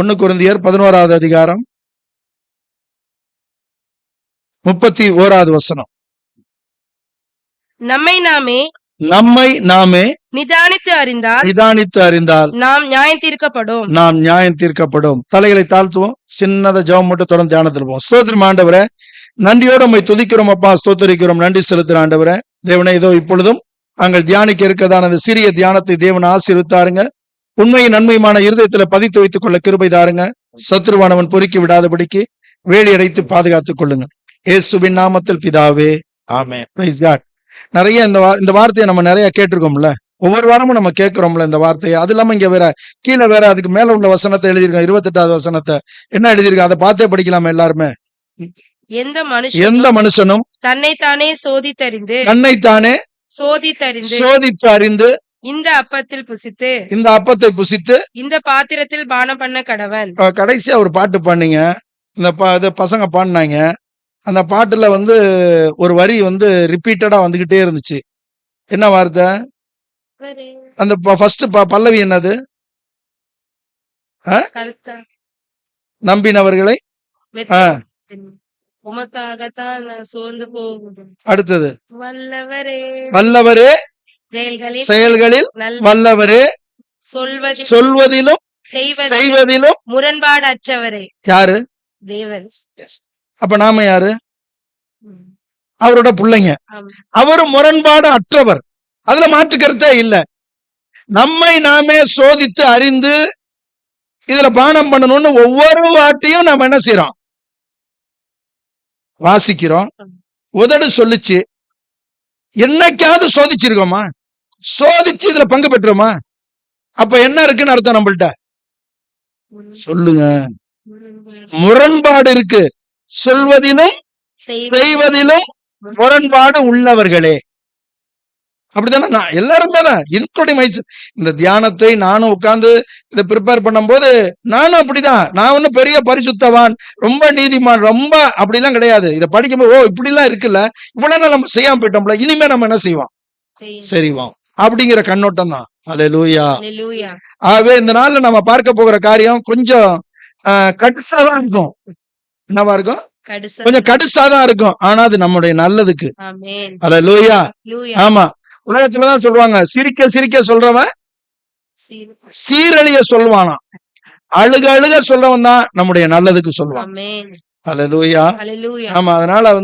1 கொரிந்தியர் 11வது அதிகாரம் 31வது வசனம். நம்மை நாமே நிதானித்து அறிந்தால் நாம் நியாயம் தீர்க்கப்படும். தலைகளை தாழ்த்துவோம். சின்னத ஜெபம் மட்டும் தொடர்ந்து தியானத்தில் போவோம். ஸ்தோத்திரம் ஆண்டவரே, நன்றியோடு உம்மை துதிக்கிறோம் அப்பா, ஸ்தோத்திரிக்கிறோம், நன்றி செலுத்துற ஆண்டவரே. தேவனே, இதோ இப்பொழுதும் நாங்கள் தியானிக்க இருக்கிறதான அந்த சிறிய தியானத்தை தேவன் ஆசீர்வதித்தாருங்க. உண்மையின் நன்மையுமான இருதயத்துல பதித்து வைத்துக் கொள்ள கிருபை தாருங்க. சத்துருவானவன் பொறுக்கி விடாதபடிக்கு வேலி அடைத்து பாதுகாத்துக் கொள்ளுங்க. இயேசுவின் நாமத்தில் பிதாவே, ஆமென். Price God. நிறைய இந்த வார்த்தையை நம்ம நிறைய கேட்டிருக்கோம்ல, ஒவ்வொரு வாரமும் நம்ம கேட்கிறோம்ல இந்த வார்த்தையை. அது இல்லாம இங்க வேற கீழே வேற அதுக்கு மேல உள்ள வசனத்தை எழுதியிருக்கோம், 28வது வசனத்தை என்ன எழுதியிருக்கோம், அதை பார்த்தே படிக்கலாமா எல்லாருமே. எந்த மனுஷனும் தன்னைத்தானே சோதித்து அறிந்து இந்த அப்பத்தை புசித்து இந்த பாத்திரத்தில் பானம் பண்ண கடவன். கடைசியா ஒரு பாட்டு பாடுனீங்க, இந்த பசங்க பாடினாங்க. அந்த பாட்டுல ஒரு வரி ரிப்பீட்டடா வந்துகிட்டே இருந்துச்சு. என்ன வார்த்தை? அந்த ஃபர்ஸ்ட் பல்லவி என்னது? நம்பினவர்களை உமக்காகத்தான் சோர்ந்து போகும். அடுத்தது வல்லவரே செயல்களில் வல்லவரே, சொல்வதிலும் செய்வதிலும் முரண்பாடு அற்றவரே. யாரு? தேவன். அப்ப நாம யாரு? அவரோட பிள்ளைங்க. அவரு முரண்பாடு அற்றவர், அதுல மாற்று கருத்தே இல்ல. நம்மை நாமே சோதித்து அறிந்து இதுல பானம் பண்ணணும்னு ஒவ்வொரு வாட்டியும் நம்ம என்ன செய்யறோம்? வாசிக்கிறோம். உதடு சொல்லுச்சு. என்னைக்காவது சோதிச்சிருக்கோமா? சோதிச்சு இதுல பங்கு பெற்றோமா? அப்ப என்ன இருக்குன்னு அர்த்தம் நம்மள்ட்ட? சொல்லுங்க. முரண்பாடு இருக்கு. சொல்வதிலும் செய்வதிலும் முரண்பாடு உள்ளவர்களே. அப்படித்தானே? எல்லாருமே தான், இன்க்ளூடிங் மைசெல்ஃப். இந்த தியானத்தை நானும் உட்கார்ந்து இதை ப்ரிப்பேர் பண்ணும் போது நானும் அப்படிதான். நான் ஒன்னும் பெரிய பரிசுத்தவான், ரொம்ப நீதிமான், ரொம்ப அப்படிலாம் கிடையாது. இதை படிக்கும்போது ஓ இப்படி எல்லாம் இருக்குல்ல, இவ்வளவு நம்ம செய்யாம போயிட்டோம்ல, இனிமே நம்ம என்ன செய்வோம்? சரிவோம் அப்படிங்கிற கண்ணோட்டம் தான். அல்லேலூயா. ஆகவே இந்த நாள்ல நம்ம பார்க்க போகிற காரியம் கொஞ்சம் கடுசாதான் இருக்கும். என்னவா இருக்கும்? கொஞ்சம் கடுசாதான் இருக்கும். ஆனா அது நம்முடைய நல்லதுக்கு. அல்லேலூயா. ஆமா, உலகத்துலதான் சொல்லுவாங்க, சிரிக்க சிரிக்க சொல்றவன் சீரழிய சொல்வானா, அழுக சொல்றவன் தான் நம்முடைய நல்லதுக்கு சொல்லுவான். அல்லேலூயா. ஆமா, அதனால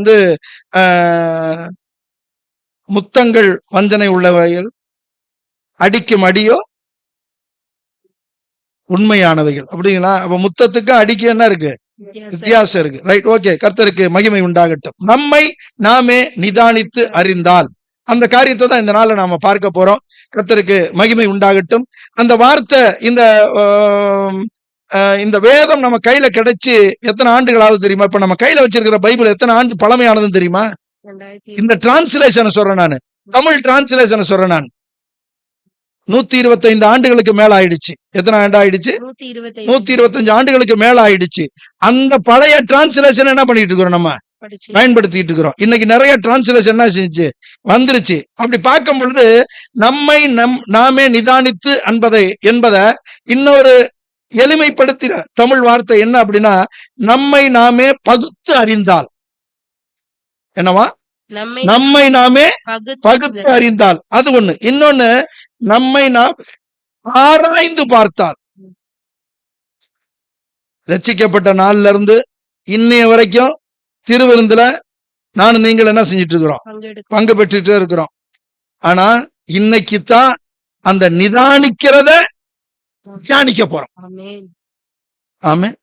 முத்தங்கள் வஞ்சனை உள்ளவைகள், அடிக்கும் அடியோ உண்மையானவைகள். அப்படிங்களா? அப்ப முத்தத்துக்கு அடிக்க என்ன இருக்கு? வித்தியாசம் இருக்கு. Right, okay. கர்த்தருக்கு மகிமை உண்டாகட்டும். நம்மை நாமே நிதானித்து அறிந்தால், அந்த காரியத்தை தான் இந்த நாள்ல நாம பார்க்க போறோம். கர்த்தருக்கு மகிமை உண்டாகட்டும். அந்த வார்த்தை, இந்த வேதம் நம்ம கையில கிடைச்சு எத்தனை ஆண்டுகளாவது தெரியுமா? இப்ப நம்ம கையில வச்சிருக்கிற பைபிள் எத்தனை ஆண்டு பழமையானதுன்னு தெரியுமா? இந்த டிரான்ஸ்லேஷனை சொல்றேன் நானு, தமிழ் டிரான்ஸ்லேஷனை சொல்றேன் நான். 125 ஆண்டுகளுக்கு மேல ஆயிடுச்சு. எத்தனை ஆண்டு ஆயிடுச்சு? 125 ஆண்டுகளுக்கு மேல ஆயிடுச்சு. அந்த பழைய டிரான்ஸ்லேஷன் என்ன பண்ணிட்டு இருக்கிறோம்? நம்ம பயன்படுத்திட்டு இருக்கிறோம். இன்னைக்கு நிறைய டிரான்ஸ்லேஷன் என்ன செஞ்சு வந்துருச்சு. அப்படி பார்க்கும் பொழுது நம்மை நாமே நிதானித்து என்பதை இன்னொரு எளிமைப்படுத்தின தமிழ் வார்த்தை என்ன அப்படின்னா, நம்மை நாமே பகுத்து அறிந்தால். என்னவா? நம்மை நாமே பகுத்து அறிந்தால். அது ஒண்ணு. இன்னொன்னு, நம்மை நாம் ஆராய்ந்து பார்த்தால். ரட்சிக்கப்பட்ட நாள்ல இருந்து இன்னைய வரைக்கும் திருவிருந்துல நானும் நீங்கள் என்ன செஞ்சிட்டு இருக்கிறோம்? பங்கு பெற்றுட்டே இருக்கிறோம். ஆனா இன்னைக்குத்தான் அந்த நிதானிக்கிறத தியானிக்க போறோம். ஆமென்.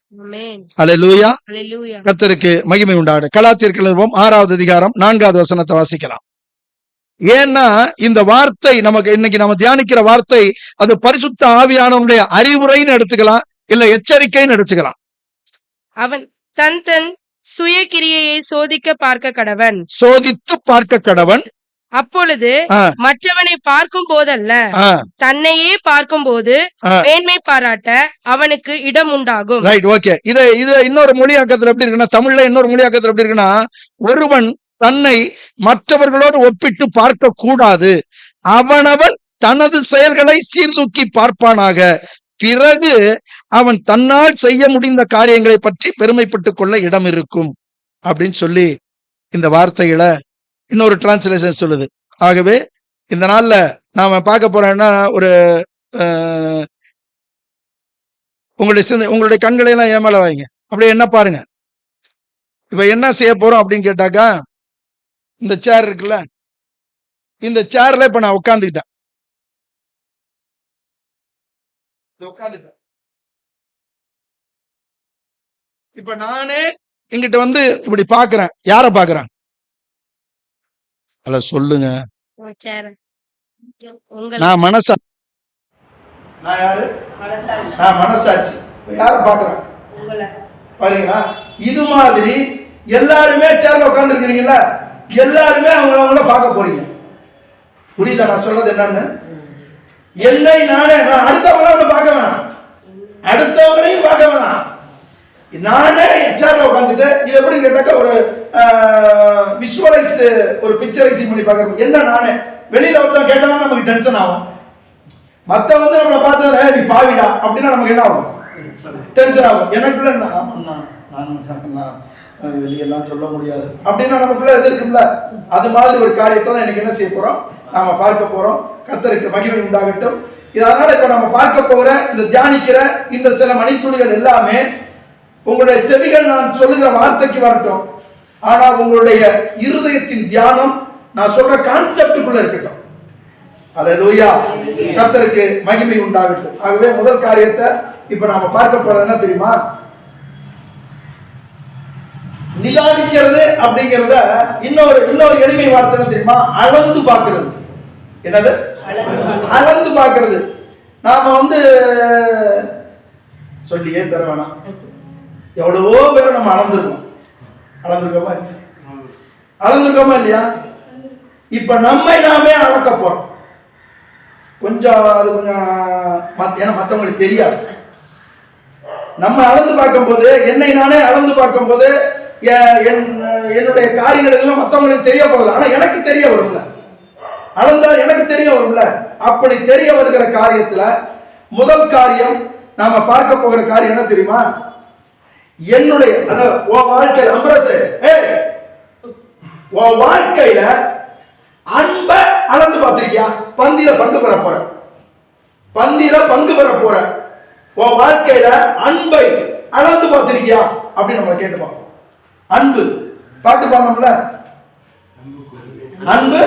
அல்லேலூயா. கர்த்தருக்கு மகிமை உண்டாகட்டும். கலாத்தியர் 6வது அதிகாரம் 4வது வசனத்தை வாசிக்கலாம். ஏன்னா இந்த வார்த்தை நமக்கு இன்னைக்கு நம்ம தியானிக்கிற வார்த்தை, அது பரிசுத்த ஆவியானவருடைய அறிவுரைன்னு எடுத்துக்கலாம், இல்ல எச்சரிக்கைன்னு எடுத்துக்கலாம். அவன் தன் சுய கிரியையை சோதித்து பார்க்க கடவன். அப்பொழுது மற்றவனை பார்க்கும் போதல்ல, தன்னையே பார்க்கும் போது மேன்மை பாராட்ட அவனுக்கு இடம் உண்டாகும். Right, okay. இத இன்னொரு மொழியாக்கத்துல எப்படி இருக்குன்னா, தமிழ்ல இன்னொரு மொழியாக்கத்துல எப்படி இருக்குன்னா, ஒருவன் தன்னை மற்றவர்களோடு ஒப்பிட்டு பார்க்க கூடாது, அவனவன் தனது செயல்களை சீர்தூக்கி பார்ப்பானாக, பிறகு அவன் தன்னால் செய்ய முடிந்த காரியங்களை பற்றி பெருமைப்பட்டுக் கொள்ள இடம் இருக்கும் அப்படின்னு சொல்லி இந்த வார்த்தைகளை இன்னொரு டிரான்ஸ்லேஷன் சொல்லுது. ஆகவே இந்த நாள்ல நாம பார்க்க போறோம்னா ஒரு உங்களுடைய கண்களை எல்லாம் ஏமால வைங்க. அப்படியே என்ன பாருங்க, இப்ப என்ன செய்ய போறோம் அப்படின்னு கேட்டாக்கா, இந்த சேர் இருக்குல்ல, இந்த சேர்ல இப்ப நான் உட்கார்ந்துக்கிட்டேன். இப்ப நானே இங்கிட்ட வந்து இப்படி பாக்குறேன். யார பாக்குறேன்? அல்ல சொல்லுங்க. நான் மனசா, நான் யாரு? நான் மனசாட்சி. யார பாக்குறேன்? பாருங்களா, இது மாதிரி எல்லாருமே சேர்ல உட்கார்ந்து இருக்கிறீங்களா, எல்லாருமே அவங்கள பார்க்க போறீங்க. புரியுதா நான் சொல்றது என்னன்னு? என்னை நானே, நான் அடுத்தவங்கள பார்க்க வேணாம், அடுத்தவங்களையும் பார்க்க வேணாம், நானே சேர்ல உட்காந்துட்டு இது எப்படின்னு கேட்டாக்க ஒரு விஷுவலைஸ், ஒரு பிக்சரைசிங் பண்ணி பார்க்கறது. என்ன நானே வெளியில ஒருத்தன் கேட்டாலும் நமக்கு டென்ஷன் ஆகும். மத்த வந்து நம்மளை பார்த்து நீ பாவிடா அப்படின்னா நமக்கு என்ன ஆகும்? டென்ஷன் ஆகும். எனக்குள்ள நான் வெளியெல்லாம் சொல்ல முடியாது அப்படின்னா நமக்குள்ள எது இருக்குல்ல, அது மாதிரி ஒரு காரியத்தை தான் எனக்கு என்ன செய்ய போறோம், நாம பார்க்க போறோம். கர்த்தருக்கு மகிமை உண்டாகட்டும். இதனால இப்ப நம்ம பார்க்க போகிற இந்த தியானிக்கிற இந்த சில மணித்துளிகள் எல்லாமே உங்களுடைய செவிகள் நான் சொல்லுகிற வார்த்தைக்கு வரட்டும், ஆனா உங்களுடைய இருதயத்தின் தியானம் நான் சொல்ற கான்செப்டுக்குள்ள இருக்கட்டும். அல்லேலூயா, கர்த்தருக்கு மகிமை உண்டாகட்டும். ஆகவே முதல் காரியத்தை இப்ப நாம பார்க்க போறது என்ன தெரியுமா? நிதானிக்கிறது அப்படிங்கிறத இன்னொரு எளிமை வார்த்தை என்ன தெரியுமா? அளந்து பார்க்கிறது. என்னது? அளந்து பார்க்கிறது. நாம வந்து சொல்லியே தர வேணாம், எவ்வளவோ பேரை நம்ம அளந்திருக்கோமா இல்லையா? இப்ப நம்மை நாமே அளக்க போறோம். கொஞ்சம் அது கொஞ்சம் ஏன்னா மற்றவங்களுக்கு தெரியாது. நம்ம அளந்து பார்க்கும் போது, என்னை நானே அளந்து பார்க்கும் போது என்னுடைய காரியங்கள் எதுவுமே மற்றவங்களுக்கு தெரிய போகல, ஆனா எனக்கு தெரிய வரும்ல. அளந்தா எனக்கு தெரிய வரும்ல. அப்படி தெரிய வருகிற காரியத்துல முதல் காரியம் நாம பார்க்க போகிற காரியம் என்ன தெரியுமா? என்னுடைய வாழ்க்கையில அம்பரசு வாழ்க்கையில அன்பை அளந்து பார்த்திருக்கியா? பந்தியில பங்கு பெற போற உன் வாழ்க்கையில அன்பை அளந்து பார்த்திருக்கியா அப்படின்னு நம்ம கேட்டு பார்ப்போம். அன்பு பாட்டு பாடணும்ல, அன்பு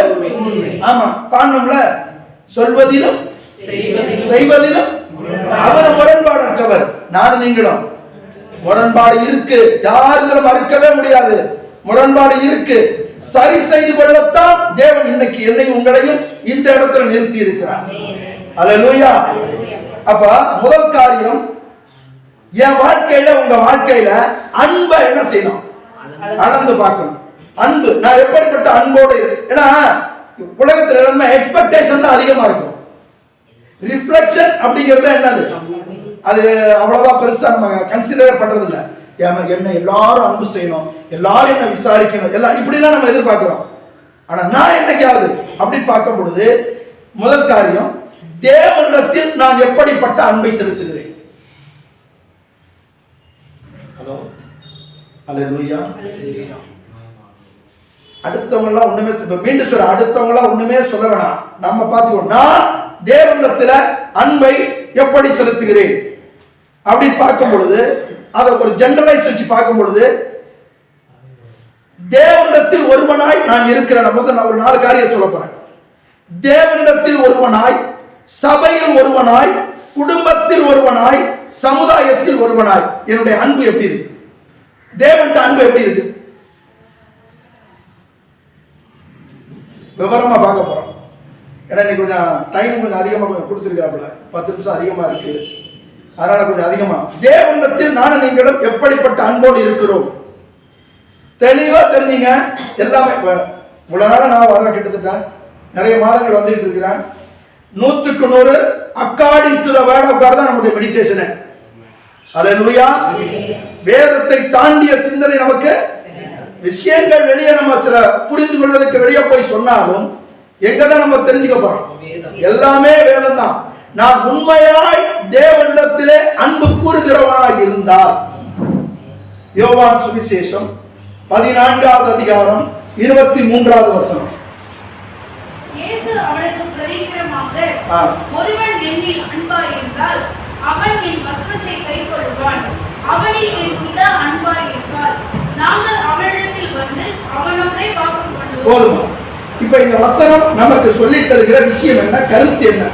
ஆமா பாடணும்ல. சொல்வதிலும் செய்வதிலும் அவர் முரண்பாடற்றவர். நானும் நீங்களும் முரண்பாடு இருக்கு, யாரும் மறுக்கவே முடியாது. முரண்பாடு இருக்கு. சரி செய்து கொள்ளத்தான் தேவன் இன்னைக்கு என்னை உங்களையும் இந்த இடத்துல நிறுத்தி இருக்கிறார். அல்லேலூயா. அப்ப முதல் காரியம், என் வாழ்க்கையில உங்க வாழ்க்கையில அன்பை என்ன செய்யணும்? அளந்து பார்க்கணும். அன்பு நான் எப்படிப்பட்ட அன்போடு, ஏன்னா உலகத்துல எல்லாமே எக்ஸ்பெக்டேஷன் தான் அதிகமா இருக்கும். ரிஃப்ளெக்ஷன் அப்படிங்கிறது என்னது, அது அவ்வளவா பெருசா நம்ம கன்சிடர் பண்றது இல்ல. என்ன எல்லாரும் அன்பு செய்யணும், எல்லாரும் என்ன விசாரிக்கணும், எல்லாம் இப்படிலாம் நம்ம எதிர்பார்க்கிறோம். ஆனா நான் என்னைக்காவது அப்படி பார்க்கும் பொழுது முதல் காரியம், தேவனிடத்தில் நான் எப்படிப்பட்ட அன்பை செலுத்துகிறேன். ஹலோ, அல்லேலூயா. அடுத்தவங்க எல்லாம் ஒண்ணுமே, மீண்டும் சொல்ற, அடுத்தவங்க எல்லாம் ஒண்ணுமே சொல்ல வேணாம், நம்ம பார்த்துக்கோ. நான் தேவனிடத்துல அன்பை எப்படி செலுத்துகிறேன் அப்படின்னு பார்க்கும் பொழுது, அதை ஒரு ஜெனரலைஸ் வச்சு பார்க்கும் பொழுது, தேவனிடத்தில் ஒருவனாய் நான் இருக்கிறேன். நான் ஒரு 4 காரியம் சொல்ல போறேன். தேவனிடத்தில் ஒருவனாய், சபையில் ஒருவனாய், குடும்பத்தில் ஒருவனாய், சமுதாயத்தில் ஒருவனாய் என்னுடைய அன்பு எப்படி இருக்கு? தேவன்கிட்ட அன்பு எப்படி இருக்கு? விவரமா பார்க்க போறோம். ஏன்னா இன்னைக்கு கொஞ்சம் டைம் கொஞ்சம் அதிகமா கொடுத்துருக்காப்புல, 10 நிமிஷம் அதிகமா இருக்கு, அதனால கொஞ்சம் அதிகமா. தேவனிடத்தில் நானும் நீங்களும் எப்படிப்பட்ட அன்போடு இருக்கிறோம் தெளிவா தெரிஞ்சுங்க. எல்லாமே இவ்வளவு நாள நான் வர கிட்டத்தட்ட நிறைய மாதங்கள் வந்துட்டு இருக்கிறேன். 100க்கு 100 according to the word of God தான் நம்முடைய மெடிடேஷன். அல்லேலூயா. வேதத்தை தாண்டிய சிந்தனை நமக்கு, விஷயங்கள் வெளியே நம்ம சில புரிந்து கொள்வதற்கு வெளியே போய் சொன்னாலும் எங்கதான் நம்ம தெரிஞ்சுக்க போறோம்? எல்லாமே வேதம் தான். நான் உண்மையாய் தேவனிடத்திலே அன்பு கூறுகிறவனாய் இருந்தால். யோவான் சுவிசேஷம் 14வது அதிகாரம் 23வது வசனம். இயேசு அவனுக்கு பிரதியுத்தரமாக, ஒருவன் என்னில் அன்பாய் இருந்தால் அவன் என் வசனத்தை கைக்கொள்வான். அவனில் என் பிதா அன்பாய் இருப்பார். நாங்கள் அவனிடத்தில் வந்து அவனோடே வாசம் பண்ணுவோம். இப்ப இந்த வசனம் நமக்கு சொல்லி தருகிற விஷயம் என்ன, கருத்து என்ன?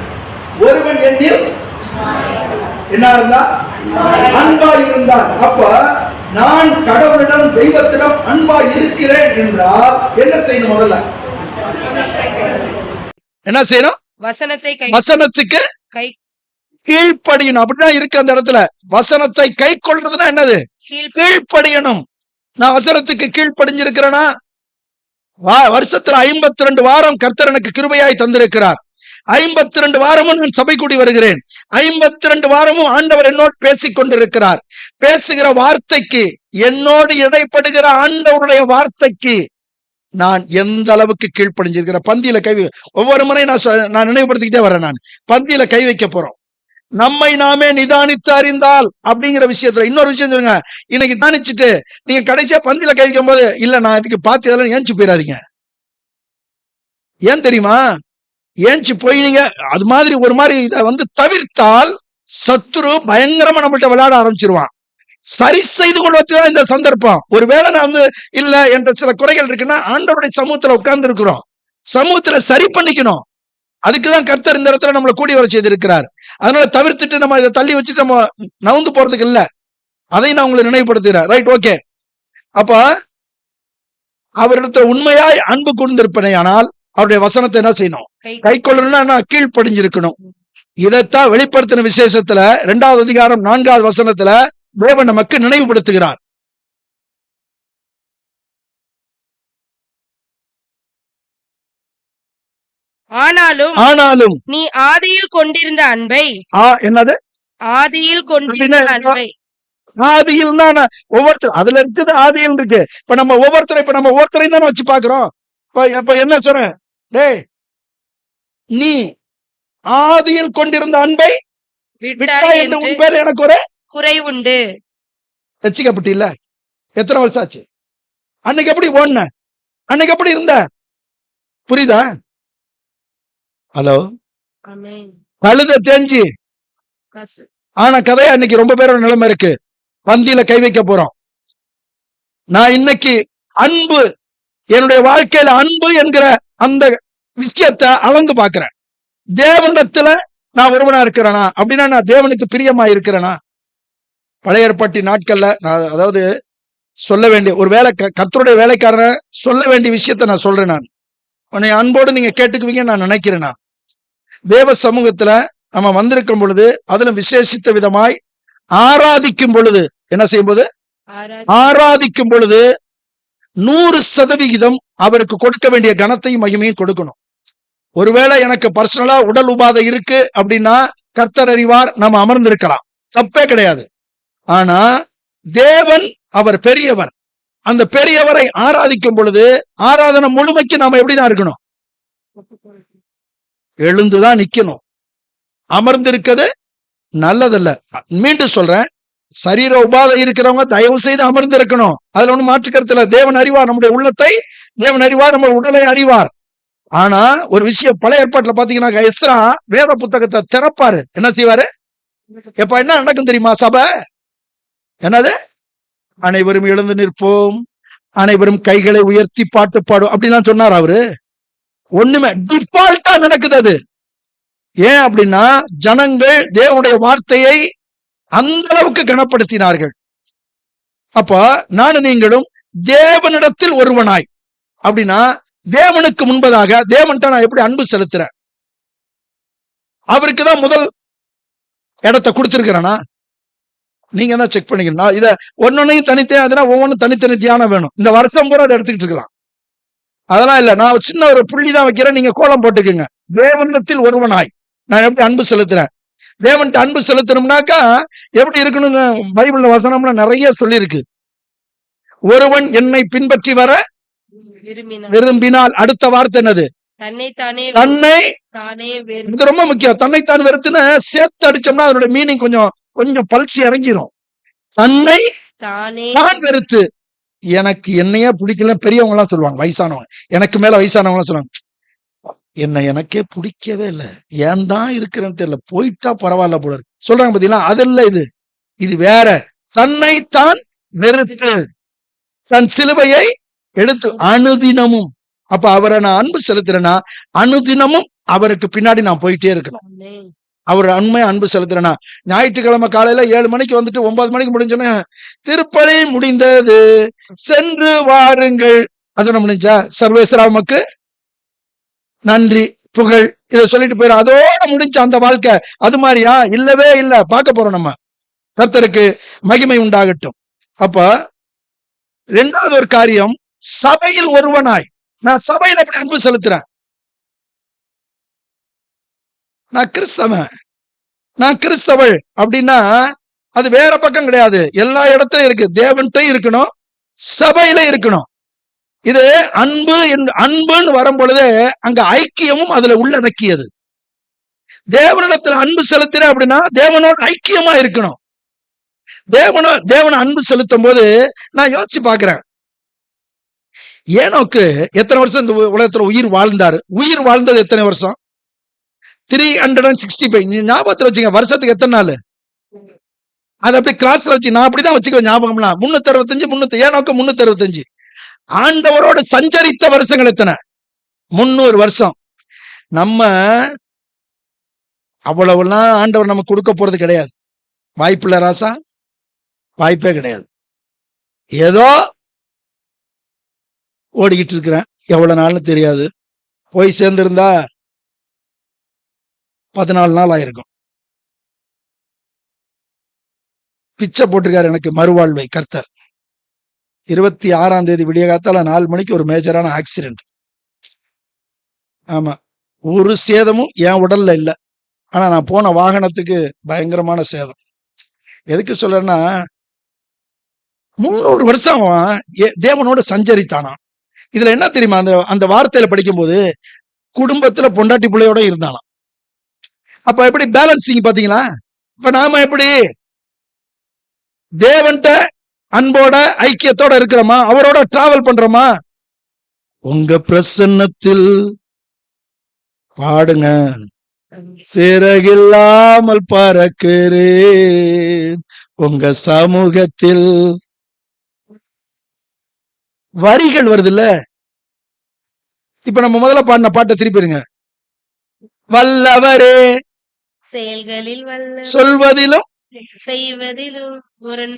ஒருவன் என்னில் என்ன இருந்தா, அன்பாய் இருந்தான். அப்ப நான் கடவுளிடம் தெய்வத்திடம் அன்பாய் இருக்கிறேன் என்றால் என்ன செய்யணும்? முதல்ல என்ன செய்யணும்? வசனத்துக்கு கீழ்ப்படியணும். அப்படிதான் இருக்கு அந்த இடத்துல. வசனத்தை கை கொள்றதுன்னா என்னது? கீழ்ப்படியணும். நான் வசனத்துக்கு கீழ்ப்படிஞ்சிருக்கிறேனா? வருஷத்துல 52 வாரம் கர்த்தர் எனக்கு கிருபையாய் தந்திருக்கிறார். 52 வாரமும் நான் சபை கூடி வருகிறேன். 52 வாரமும் ஆண்டவர் என்னோடு பேசிக் கொண்டிருக்கிறார். பேசுகிற வார்த்தைக்கு, என்னோடு இடைப்படுகிற ஆண்டவருடைய வார்த்தைக்கு நான் எந்த அளவுக்கு கீழ்ப்படிஞ்சிருக்கிறேன். பந்தியில கை ஒவ்வொரு முறை நான் நினைவுபடுத்திக்கிட்டே வரேன். நான் பந்தியில கை வைக்க போறோம். நம்மை நாமே நிதானித்து அறிந்தால் அப்படிங்கிற விஷயத்துல இன்னொரு விஷயம் சொல்லுங்க. இன்னைக்கு தானிச்சுட்டு நீங்க கடைசியா பந்தியில கை வைக்கும் போது, இல்ல நான் இதுக்கு பார்த்து இதெல்லாம் ஏஞ்சி போயிடாதீங்க. ஏன் தெரியுமா? ஏஞ்சி போய் நீங்க அது மாதிரி ஒரு மாதிரி இதை தவிர்த்தால் சத்துரு பயங்கரமா நம்மள்ட்ட விளையாட ஆரம்பிச்சிருவான். சரி செய்து கொள்வதுதான் இந்த சந்தர்ப்பம். ஒருவேளை நான் இல்ல என்ற சில குறைகள் இருக்குன்னா ஆண்டவருடைய சமூகத்துல உட்கார்ந்து இருக்கிறோம். சமூகத்துல சரி பண்ணிக்கணும். அதுக்குதான் கர்த்தர் இந்த இடத்துல நம்மளை கூடி வர செய்திருக்கிறார். அதனால தவிர்த்துட்டு நம்ம இதை தள்ளி வச்சுட்டு நம்ம நவுந்து போறதுக்கு இல்ல. அதை நான் உங்களை நினைவுபடுத்துகிறேன். Right, okay. அப்ப அவரிடத்துல உண்மையாய் அன்பு கூர்ந்திருப்பனே, ஆனால் அவருடைய வசனத்தை என்ன செய்யணும்? கை கொள்ளணும்னா கீழ்ப்படிஞ்சிருக்கணும். இதைத்தான் வெளிப்படுத்தின விசேஷத்துல 2வது அதிகாரம் 4வது வசனத்துல தேவன் நமக்கு நினைவுபடுத்துகிறார். ஆனாலும் நீ ஆதியில் கொண்டிருந்த அன்பை, என்னது ஆதியில் கொண்டிருந்த அன்பை, ஆதியில் தான் ஒவ்வொருத்தர் அதுல இருக்குது. ஆதியில் இருக்கு. இப்ப நம்ம ஒவ்வொருத்தரையும் தானே வச்சு பாக்குறோம். இப்ப என்ன சொல்றேன்? டேய், நீ ஆதியில் கொண்டிருந்த அன்பை விட்டாய் என்று உன் பேர் எனக்கு ஒரு குறைவுண்டு. ரட்சிக்கப்பட்டு இல்ல எத்தனை வருஷம் ஆச்சு? அன்னைக்கு எப்படி ஓடுன? அன்னைக்கு எப்படி இருந்த? புரியுதா? ஹலோ, கழுத தேஞ்சி ஆனா கதையா இன்னைக்கு ரொம்ப பேரோட நிலைமை இருக்கு. பந்தியில கை வைக்க போறோம். நான் இன்னைக்கு அன்பு, என்னுடைய வாழ்க்கையில அன்பு என்கிற அந்த விஷயத்தை அளந்து பாக்குறேன். தேவனிடத்துல நான் ஒருவனா இருக்கிறேனா? அப்படின்னா நான் தேவனுக்கு பிரியமா இருக்கிறேனா? பழைய ஏற்பாட்டு நாட்கள்ல நான் அதாவது சொல்ல வேண்டிய ஒரு வேலை, கர்த்தருடைய வேலைக்காரன் சொல்ல வேண்டிய விஷயத்த நான் சொல்றேன். நான் உன்னை அன்போடு நீங்க கேட்டுக்குவீங்க நான் நினைக்கிறேன். நான் தேவ சமூகத்துல நம்ம வந்திருக்கும் பொழுது, அதுல விசேஷித்த விதமாய் ஆராதிக்கும் பொழுது என்ன செய்யும் போது, ஆராதிக்கும் பொழுது 100% அவருக்கு கொடுக்க வேண்டிய கனத்தையும் மகிமையும் கொடுக்கணும். ஒருவேளை எனக்கு பர்சனலா உடல் உபாதை இருக்கு அப்படின்னா கர்த்தர் அறிவார், நம்ம அமர்ந்திருக்கலாம், தப்பே கிடையாது. ஆனா தேவன் அவர் பெரியவர். அந்த பெரியவரை ஆராதிக்கும் பொழுது ஆராதனை முழுமைக்கு நாம எப்படிதான் இருக்கணும்? எழுந்துதான் நிக்கணும். அமர்ந்திருக்கிறது நல்லதல்ல. மீண்டும் சொல்றேன், சரீர உபாதை இருக்கிறவங்க தயவு செய்து அமர்ந்து இருக்கணும். அதுல ஒண்ணு மாற்று கருத்துல. தேவன் அறிவார் நம்முடைய உள்ளத்தை, தேவன் அறிவார் நம்ம உடலை அறிவார். ஆனா ஒரு விஷயம், பழைய ஏற்பாட்டுல பாத்தீங்கன்னா எஸ்ரா வேத புத்தகத்தை திறப்பாரு. என்ன செய்வாரு? எப்ப என்ன நடக்கும் தெரியுமா? சபை என்னது? அனைவரும் எழுந்து நிற்போம், அனைவரும் கைகளை உயர்த்தி பாட்டு பாடும் அப்படிலாம் சொன்னார் அவரு. ஒண்ணுமே டிஃபால்ட்டா நடக்குது அது. ஏன் அப்படின்னா ஜனங்கள் தேவனுடைய வார்த்தையை அந்த அளவுக்கு கனப்படுத்தினார்கள். அப்ப நானும் நீங்களும் தேவனிடத்தில் ஒருவனாய், அப்படின்னா தேவனுக்கு முன்பதாக தேவன்கிட்ட நான் எப்படி அன்பு செலுத்துறேன்? அவருக்குதான் முதல் இடத்தை கொடுத்திருக்கிறேனா? நீங்க தான் செக் பண்ணிக்கணும். இதை ஒன்னொன்னையும் தனித்தனி, அதுனா ஒவ்வொன்றும் தனித்தனி தியானம் வேணும். இந்த வருஷம் பூரா அதை எடுத்துக்கிட்டு இருக்கலாம். அதெல்லாம் இல்ல, நான் சின்ன ஒரு புள்ளி தான் வைக்கிறேன், நீங்க கோலம் போட்டுக்குங்க. தேவனிடத்தில் ஒருவனாய் நான் எப்படி அன்பு செலுத்துறேன்? தேவன்கிட்ட அன்பு செலுத்தணும்னாக்கா எப்படி இருக்கணுங்க? பைபிள்ல வசனம்ல நிறைய சொல்லியிருக்கு. ஒருவன் என்னை பின்பற்றி வர விரும்பினால், அடுத்த வார்த்தை என்னது? தன்னைத்தானே தன்னை தானே இது ரொம்ப முக்கியம். தன்னைத்தான் வெறுத்துன்னு சேர்த்து அடிச்சோம்னா அதனுடைய மீனிங் கொஞ்சம் பல்சி இறங்கிரும். தன்னை தானே தான் வெறுத்து, எனக்கு என்னையே பிடிக்கல. பெரியவங்க எல்லாம் சொல்லுவாங்க, வயசானவங்க, எனக்கு மேல வயசானவங்க எல்லாம் சொல்லுவாங்க, என்ன எனக்கே பிடிக்கவே இல்லை, ஏன் தான் இருக்கிறேன்னு தெரியல, போயிட்டா பரவாயில்ல போல இருக்கு சொல்றாங்க பாத்தீங்களா. அது இல்ல, இது வேற. தன்னைத்தான் வெறுத்து தன் சிலுவையை எடுத்து அனுதினமும், அப்ப அவரை நான் அன்பு செலுத்துறேன்னா அனுதினமும் அவருக்கு பின்னாடி நான் போயிட்டே இருக்கணும். அவர் அண்மை அன்பு செலுத்துறேன்னா ஞாயிற்றுக்கிழமை காலையில 7 மணிக்கு வந்துட்டு 9 மணிக்கு முடிஞ்சோன்னா திருப்பலி முடிந்தது சென்று வாருங்கள், அது முடிஞ்சா சர்வேஸ்வராவுக்கு நன்றி புகழ் இதை சொல்லிட்டு போயிடும், அதோட முடிஞ்ச அந்த வாழ்க்கை. அது மாதிரியா? இல்லவே இல்ல. பார்க்க போறோம் நம்ம. கர்த்தருக்கு மகிமை உண்டாகட்டும். அப்ப இரண்டாவது ஒரு காரியம், சபையில் ஒருவனாய். நான் சபையில எப்படி அன்பு செலுத்துறேன்? நான் கிறிஸ்தவன், நான் கிறிஸ்தவள் அப்படின்னா அது வேற பக்கம் கிடையாது. எல்லா இடத்துலயும் இருக்கு. தேவன்கிட்ட இருக்கணும், சபையில இருக்கணும். இது அன்புன்னு வரும் பொழுது அங்க ஐக்கியமும் அதுல உள்ளடக்கியது. தேவனிடத்துல அன்பு செலுத்துற அப்படின்னா தேவனோட ஐக்கியமா இருக்கணும். தேவனை அன்பு செலுத்தும் போது நான் யோசிச்சு பாக்குறேன், ஏனோக்கு எத்தனை வருஷம் இந்த உலகத்துல உயிர் வாழ்ந்தது எத்தனை வருஷம்? 365. நீ ஞாபகத்துல வச்சுங்க, வருஷத்துக்கு எத்தனை நாள்? அதை அப்படி கிராஸ்ல வச்சு நான் அப்படிதான் வச்சுக்கோ ஞாபகம்லாம். 365 ஏனோக்கு 365. ஆண்டவரோட சஞ்சரித்த வருஷங்கள் எத்தனை? 300 வருஷம். நம்ம அவ்வளவுலாம் ஆண்டவர் நமக்கு கொடுக்க போறது கிடையாது. வாய்ப்பில்ல ராசா, வாய்ப்பே கிடையாது. ஏதோ ஓடிக்கிட்டு இருக்கிறேன், எவ்வளவு நாள்னு தெரியாது. போய் சேர்ந்திருந்தா 14 நாள் ஆயிருக்கும். பிச்சை போட்டிருக்காரு எனக்கு மறுவாழ்வை கர்த்தர். 26ஆம் தேதி விடிய காத்தால 4 மணிக்கு ஒரு மேஜரான ஆக்சிடென்ட். ஆமா, ஒரு சேதமும் என் உடல்ல இல்ல. ஆனா நான் போன வாகனத்துக்கு பயங்கரமான சேதம். எதுக்கு சொல்றேன்னா, 300 வருஷம் தேவனோட சஞ்சரித்தானா. இதுல என்ன தெரியுமா, அந்த வார்த்தையில படிக்கும் போது குடும்பத்துல பொண்டாட்டி பிள்ளையோட இருந்தானா. அப்ப எப்படி பேலன்சிங் பாத்தீங்களா? இப்ப நாம எப்படி தேவன்கிட்ட அன்போட ஐக்கியத்தோட இருக்கிறோமா? அவரோட டிராவல் பண்றோமா? உங்க பிரசன்னத்தில் பாடுங்க, சிறகில்லாமல் பறக்கிறேன் உங்க சமூகத்தில். வரிகள் வருது இல்ல? இப்ப நம்ம முதல்ல பாடின பாட்டை திருப்பிடுங்க. வல்லவரே செயல்களில் சொல்வதிலும் செய்வதிலும்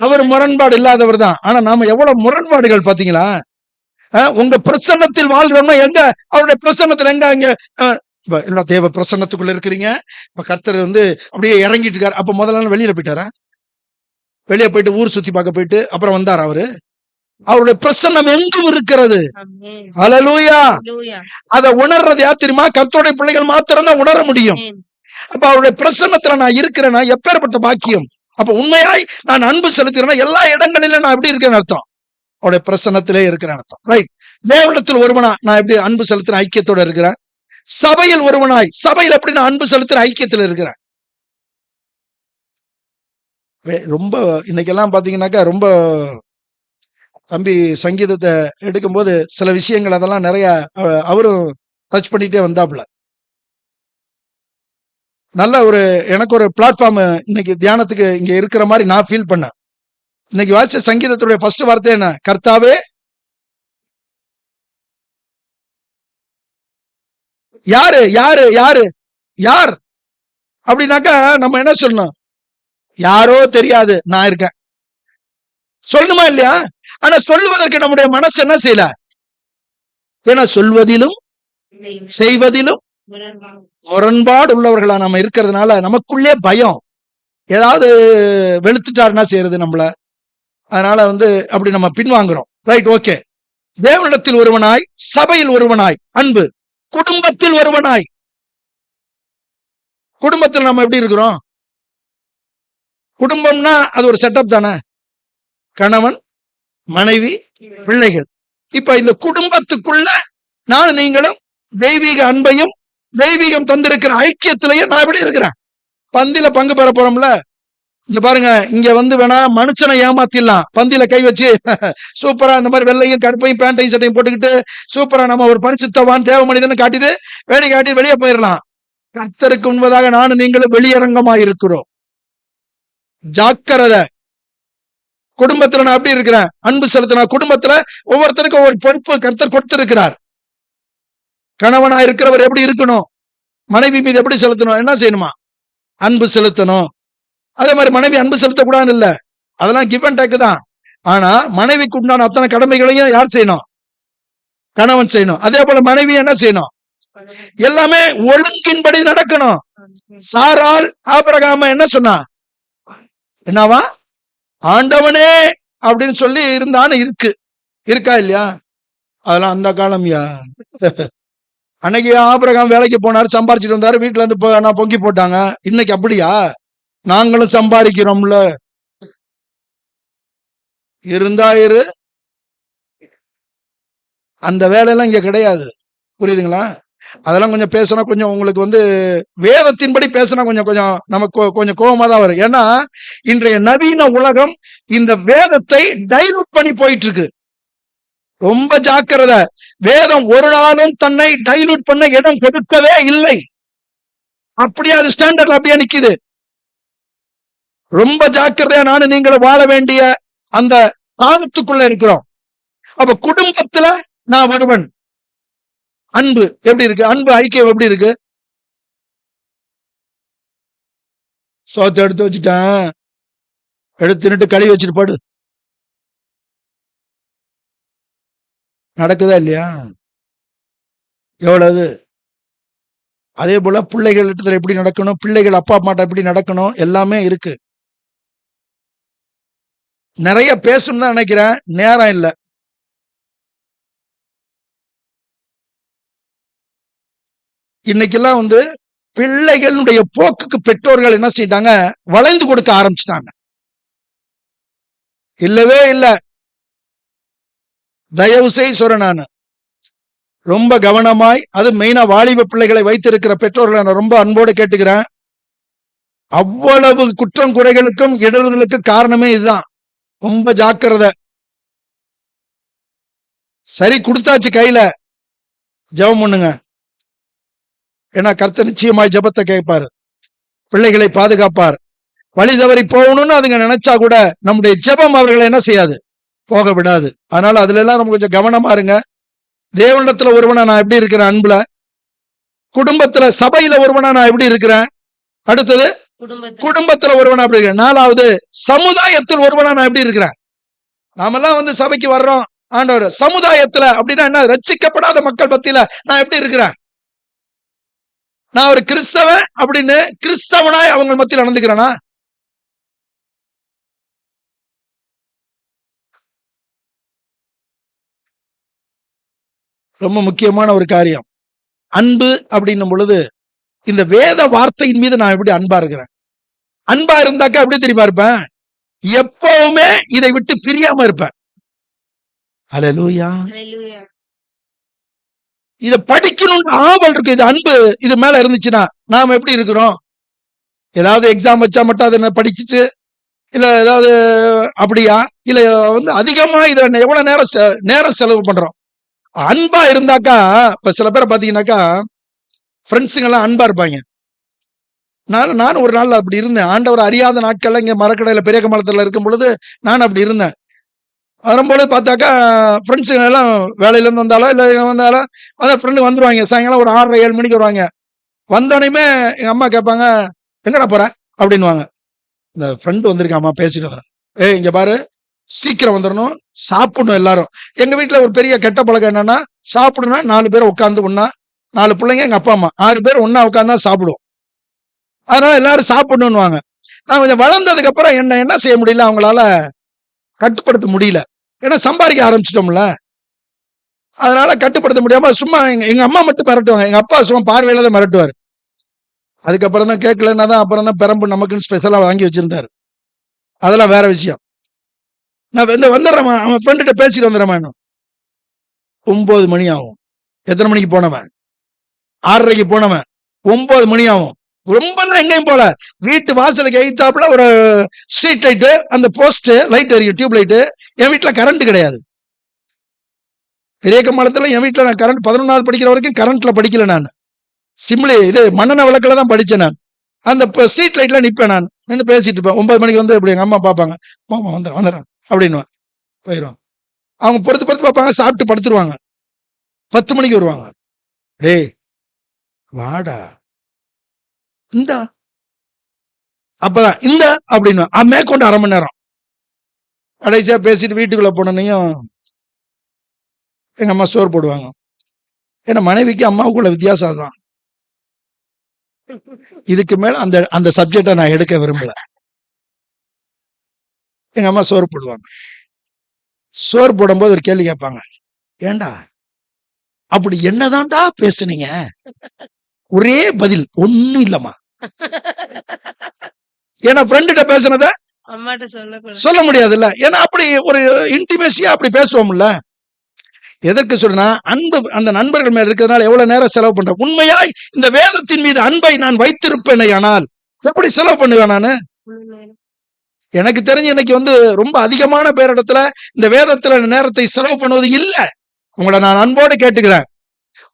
அவர் முரண்பாடு இல்லாதவர் தான். ஆனா நாம எவ்வளவு முரண்பாடுகள் பாத்தீங்களா? உங்க பிரசன்னத்தில் வாழ்றோம்னா எங்க? அவருடைய பிரசன்னத்துல எங்க? அங்க என்ன தேவ பிரசன்னத்துக்குள்ள இருக்கிறீங்க. இப்ப கர்த்தர் அப்படியே இறங்கிட்டு இருக்காரு. அப்ப முதல்ல வெளியில போயிட்டாரா? வெளியே போயிட்டு ஊர் சுத்தி பார்க்க போயிட்டு அப்புறம் வந்தார் அவரு. அவருடைய பிரசன்னம் எங்கும் இருக்கிறது. ஹல்லேலூயா. அதை உணர்றது யார் தெரியுமா? கர்த்தருடைய பிள்ளைகள் மாத்திரம் தான் உணர முடியும். அப்ப அவருடைய பிரசன்னத்துல நான் இருக்கிறேன்னா எப்பேற்பட்ட பாக்கியம். அப்ப உண்மையாய் நான் அன்பு செலுத்துறேன்னா எல்லா இடங்களிலும் நான் எப்படி இருக்கேன்னு அர்த்தம், அவருடைய பிரசன்னத்திலே இருக்கிறேன் அர்த்தம். ரைட். தேவனிடத்தில் ஒருவனா நான் எப்படி அன்பு செலுத்துற ஐக்கியத்தோட இருக்கிறேன். சபையில் ஒருவனாய், சபையில் எப்படி நான் அன்பு செலுத்துற ஐக்கியத்துல இருக்கிறேன். ரொம்ப இன்னைக்கெல்லாம் பாத்தீங்கன்னாக்கா ரொம்ப தம்பி சங்கீதத்தை எடுக்கும்போது சில விஷயங்கள் அதெல்லாம் நிறைய அவரும் டச் பண்ணிட்டே வந்தாப்புல. நல்ல எனக்கு ஒரு பிளாட்ஃபார்ம் இன்னைக்கு தியானத்துக்கு இங்க இருக்கிற மாதிரி நான் ஃபீல் பண்ணேன். இன்னைக்கு வாசிச்ச சங்கீதத்துடைய ஃபர்ஸ்ட் வார்த்தை என்ன? கர்த்தாவே யாரு யாரு யாரு யார் அப்படின்னாக்கா நம்ம என்ன சொல்லணும்? யாரோ தெரியாது, நான் இருக்கேன் சொல்லணுமா இல்லையா? ஆனா சொல்லுவதற்கு நம்முடைய மனசு என்ன செய்யல? ஏன்னா சொல்வதிலும் செய்வதிலும் முரண்பாடு உள்ளவர்களா நம்ம இருக்கிறதுனால நமக்குள்ளே பயம். ஏதாவது வெளுத்துட்டாருன்னா செய்யறது நம்மள. அதனால அப்படி நம்ம பின்வாங்குறோம். Right, okay. தேவனிடத்தில் ஒருவனாய், சபையில் ஒருவனாய் அன்பு, குடும்பத்தில் ஒருவனாய். குடும்பத்தில் நம்ம எப்படி இருக்கிறோம்? குடும்பம்னா அது ஒரு செட்டப் தானே, கணவன் மனைவி பிள்ளைகள். இப்ப இந்த குடும்பத்துக்குள்ள நானும் நீங்களும் தெய்வீக அன்பையும் தெய்வீகம் தந்திருக்கிற ஐக்கியத்திலையும் நான் எப்படி இருக்கிறேன்? பந்தில பங்கு பெற போறோம்ல. இங்க பாருங்க, இங்க வந்து வேணா மனுஷனை ஏமாத்திடலாம். பந்தில கை வச்சு சூப்பரா இந்த மாதிரி வெள்ளையும் கருப்பையும் பேண்டையும் சட்டையும் போட்டுக்கிட்டு சூப்பரா நம்ம ஒரு பரிசுத்தவான் தேவ மனிதன் காட்டிட்டு வேடி காட்டி வெளியே போயிடலாம். கர்த்தருக்கு உண்பதாக நானும் நீங்களும் வெளியரங்கமா இருக்கிறோம். ஜாக்கிரதை. குடும்பத்துல நான் எப்படி இருக்கிறேன்? அன்பு செலுத்தினா குடும்பத்துல ஒவ்வொருத்தருக்கும் ஒவ்வொரு பொறுப்பு கர்த்தர் கொடுத்திருக்கிறார். கணவனா இருக்கிறவர் எப்படி இருக்கணும்? மனைவி மீது எப்படி செலுத்தணும்? என்ன செய்யணுமா? அன்பு செலுத்தணும். அதே மாதிரி மனைவி அன்பு செலுத்தக்கூடாதுன்னு இல்ல, அதெல்லாம் கிவ் அண்ட் டேக் தான். ஆனா மனைவிக்கு உண்டான அத்தனை கடமைகளையும் யார் செய்யணும்? கணவன் செய்யணும். அதே போல மனைவி என்ன செய்யணும்? எல்லாமே ஒழுங்கின்படி நடக்கணும். சாராள் ஆபிரகாம என்ன சொன்னா? என்னவா? ஆண்டவனே அப்படின்னு சொல்லி இருந்தான்னு இருக்கா இல்லையா? அதெல்லாம் அந்த காலம்யா. அன்னைக்கு ஆபிரகாம் வேலைக்கு போனாரு, சம்பாரிச்சிட்டு வந்தாரு, வீட்டுல இருந்து நான் பொங்கி போட்டாங்க. இன்னைக்கு அப்படியா? நாங்களும் சம்பாதிக்கிறோம்ல. இருந்தாயிரு அந்த வேலையெல்லாம் இங்க கிடையாது. புரியுதுங்களா? அதெல்லாம் கொஞ்சம் பேசினா கொஞ்சம் உங்களுக்கு வந்து வேதத்தின்படி பேசினா கொஞ்சம் கொஞ்சம் நமக்கு கொஞ்சம் கோபமா தான் வரும். ஏன்னா இன்றைய நவீன உலகம் இந்த வேதத்தை டைலூட் பண்ணி போயிட்டு இருக்கு. ரொம்ப ஜாக்கிரதை. வேதம் ஒரு நாளும் தன்னை டைலூட் பண்ண இடம் கொடுக்கவே இல்லை. அப்படியே அது ஸ்டாண்டர்ட்ல அப்படியே நிக்குது. ரொம்ப ஜாக்கிரதையா நானும் நீங்களும் வாழ வேண்டிய அந்த காலத்துக்குள்ள இருக்கிறோம். அப்ப குடும்பத்துல நான் ஒருவன். அன்பு எப்படி இருக்கு? அன்பு ஐக்கியம் எப்படி இருக்கு? சோத்தை எடுத்து வச்சுட்டேன், எடுத்துட்டு கழுவி வச்சுட்டு படு. நடக்குதா இல்லையா? எவ்வளவு? அதே போல பிள்ளைகள் இடத்துல எப்படி நடக்கணும், பிள்ளைகள் அப்பா அம்மாட்ட எப்படி நடக்கணும், எல்லாமே இருக்கு. நிறைய பேசணும் தான் நினைக்கிறேன், நேரம் இல்லை. இன்னைக்கெல்லாம் வந்து பிள்ளைகளுடைய போக்குக்கு பெற்றோர்கள் என்ன செய்யிட்டாங்க? வளைந்து கொடுக்க ஆரம்பிச்சிட்டாங்க. இல்லவே இல்லை. தயவு செய் சொல்றேன், நான் ரொம்ப கவனமாய், அது மெயினா வாலிப பிள்ளைகளை வைத்திருக்கிற பெற்றோர்களை நான் ரொம்ப அன்போடு கேட்டுக்கிறேன். அவ்வளவு குற்றம் குறைகளுக்கும் இடறுதலுக்கு காரணமே இதுதான். ரொம்ப ஜாக்கிரதை. சரி, கொடுத்தாச்சு கையில, ஜெபம் பண்ணுங்க. ஏன்னா கர்த்தர் நிச்சயமாய் ஜெபத்தை கேட்பாரு, பிள்ளைகளை பாதுகாப்பார். வழி தவறி போகணும்னு அதுங்க நினைச்சா கூட நம்முடைய ஜெபம் அவர்களை என்ன செய்யாது? போக விடாது. அதனால அதுல எல்லாம் நம்ம கொஞ்சம் கவனமா இருங்க. தேவனிடத்துல ஒருவனா நான் எப்படி இருக்கிறேன்? அன்புல. குடும்பத்துல சபையில ஒருவனா நான் எப்படி இருக்கிறேன்? அடுத்தது குடும்பத்துல ஒருவனா எப்படி இருக்கிறேன்? நாலாவது சமுதாயத்தில் ஒருவனா நான் எப்படி இருக்கிறேன்? நாமெல்லாம் வந்து சபைக்கு வர்றோம், ஆண்டவர் சமுதாயத்துல அப்படின்னா என்ன? ரட்சிக்கப்படாத மக்கள் பத்தியில நான் எப்படி இருக்கிறேன்? நான் ஒரு கிறிஸ்தவன் அப்படின்னு கிறிஸ்தவனாய் அவங்க மத்தியில் நடந்துக்கிறேனா? ரொம்ப முக்கியமான ஒரு காரியம் அன்பு அப்படின்னும் பொழுது, இந்த வேத வார்த்தையின் மீது நான் எப்படி அன்பா இருக்கிறேன்? அன்பா இருந்தாக்கா எப்படி தெரியுமா இருப்பேன்? எப்பவுமே இதை விட்டு பிரியாம இருப்பேன். அல்லேலூயா. இத படிக்கணும்னு ஆவல் இருக்கு. இது அன்பு இது மேல இருந்துச்சுன்னா நாம எப்படி இருக்கிறோம்? ஏதாவது எக்ஸாம் வச்சா மட்டும் அதை படிச்சுட்டு, இல்ல ஏதாவது அப்படியா? இல்ல வந்து அதிகமா இதை எவ்வளவு நேரம் செலவு பண்றோம்? அன்பா இருந்தாக்கா, இப்ப சில பேரை பாத்தீங்கன்னாக்கா ஃப்ரெண்ட்ஸுங்க எல்லாம் அன்பா இருப்பாங்க. நானும் ஒரு நாள் அப்படி இருந்தேன். ஆண்டவர் அறியாத நாட்கள்ல இங்க மரக்கடையில பெரிய கமலத்துல இருக்கும் பொழுது நான் அப்படி இருந்தேன். வரும்போது பார்த்தாக்கா ஃப்ரெண்ட்ஸுங்க எல்லாம் வேலையில இருந்து வந்தாலும் இல்ல வந்தாலும் அதான் ஃப்ரெண்டு வந்துருவாங்க. சாயங்காலம் ஒரு 6:30-7 மணிக்கு வருவாங்க. வந்தோடனே எங்க அம்மா கேட்பாங்க, எங்கடா போற அப்படின்னுவாங்க. இந்த ஃப்ரெண்டு வந்திருக்காம்மா, பேசிட்டு வரேன். இங்க பாரு, சீக்கிரம் வந்துடணும், சாப்பிடணும் எல்லாரும். எங்க வீட்டுல ஒரு பெரிய கெட்ட பழக்கம் என்னன்னா, சாப்பிடணும்னா 4 பேர் உட்காந்து ஒன்னா, 4 பிள்ளைங்க எங்க அப்பா அம்மா 6 பேர் ஒன்னா உட்காந்து தான் சாப்பிடுவோம். அதனால எல்லாரும் சாப்பிடணும்னுவாங்க. நான் கொஞ்சம் வளர்ந்ததுக்கு அப்புறம் என்ன செய்ய முடியல, அவங்களால கட்டுப்படுத்த முடியல. ஏன்னா சம்பாதிக்க ஆரம்பிச்சிட்டோம்ல, அதனால கட்டுப்படுத்த முடியாம சும்மா எங்க அம்மா மட்டும் மிரட்டுவாங்க. எங்க அப்பா சும்மா பார்வையில தான் மிரட்டுவாரு. அதுக்கப்புறம் தான் கேட்கலன்னா தான் அப்புறம் தான் பெரம்பு நமக்குன்னு ஸ்பெஷலா வாங்கி வச்சிருந்தாரு. அதெல்லாம் வேற விஷயம். நான் வந்துடுறேன், அவன் ஃப்ரெண்ட்ட பேசிட்டு வந்துடுறேன். 9 மணி ஆகும். எத்தனை மணிக்கு போனவன்? 6:30 போனவன் 9 மணி ஆகும். ரொம்பலாம் எங்கேயும் போல, வீட்டு வாசலுக்கு எய்த்தாப்புல ஒரு ஸ்ட்ரீட் லைட்டு, அந்த போஸ்ட் லைட் எரியும், டியூப் லைட்டு. என் வீட்டுல கரண்ட் கிடையாது. பெரிய கம்மாளத்துல என் வீட்டுல நான் கரண்ட் 11வது படிக்கிற வரைக்கும் கரண்ட்ல படிக்கல. நான் சிம்லி இது மண்ணெண்ண விளக்குல தான் படிச்சேன். நான் அந்த ஸ்ட்ரீட் லைட்ல நிப்பேன். நான் நின்று பேசிட்டு இருப்பேன். 9 மணிக்கு வந்து இப்படி எங்க அம்மா பார்ப்பாங்க, மாமா வந்துடுறேன் அப்படின்னுவேன், போயிடுவான். அவங்க பொறுத்து பார்ப்பாங்க, சாப்பிட்டு படுத்துருவாங்க. 10 மணிக்கு வருவாங்க. டேய் வாடா இந்த அப்பதான் இந்த அப்படின்னு மேற்கொண்டு 1/2 மணி நேரம் கடைசியா பேசிட்டு வீட்டுக்குள்ள போனனையும் எங்க அம்மா சோறு போடுவாங்க. ஏன்னா மனைவிக்கு அம்மாவுக்குள்ள வித்தியாசம் தான். இதுக்கு மேல அந்த அந்த சப்ஜெக்டை நான் எடுக்க விரும்பல. எங்க அம்மா சோறு போடுவாங்க. சோறு போடும்போது ஒரு கேள்வி கேட்பாங்க, ஏண்டா அப்படி என்னதான்டா பேசுனீங்க? ஒரே பதில், ஒண்ணும் இல்லம்மா. ஏன்னா ஃப்ரெண்ட்ட பேசுனத அம்மாட்ட சொல்ல முடியாதுல்ல. ஏன்னா அப்படி ஒரு இன்டிமேசியா அப்படி பேசுவோம்ல. எதற்கு சொல்றேன்னா, அன்பு அந்த நண்பர்கள் மேல இருக்கிறதுனால எவ்வளவு நேரம் செலவு பண்றேன். உண்மையாய் இந்த வேதத்தின் மீது அன்பை நான் வைத்திருப்பேனே, ஆனால் எப்படி செலவு பண்ணுவேன் நானு? எனக்கு தெரிஞ்சு இன்னைக்கு வந்து ரொம்ப அதிகமான பேரிடத்துல இந்த வேதத்துல நேரத்தை செலவு பண்ணுவது இல்ல. உங்களை நான் அன்போடு கேட்டுக்கிறேன்.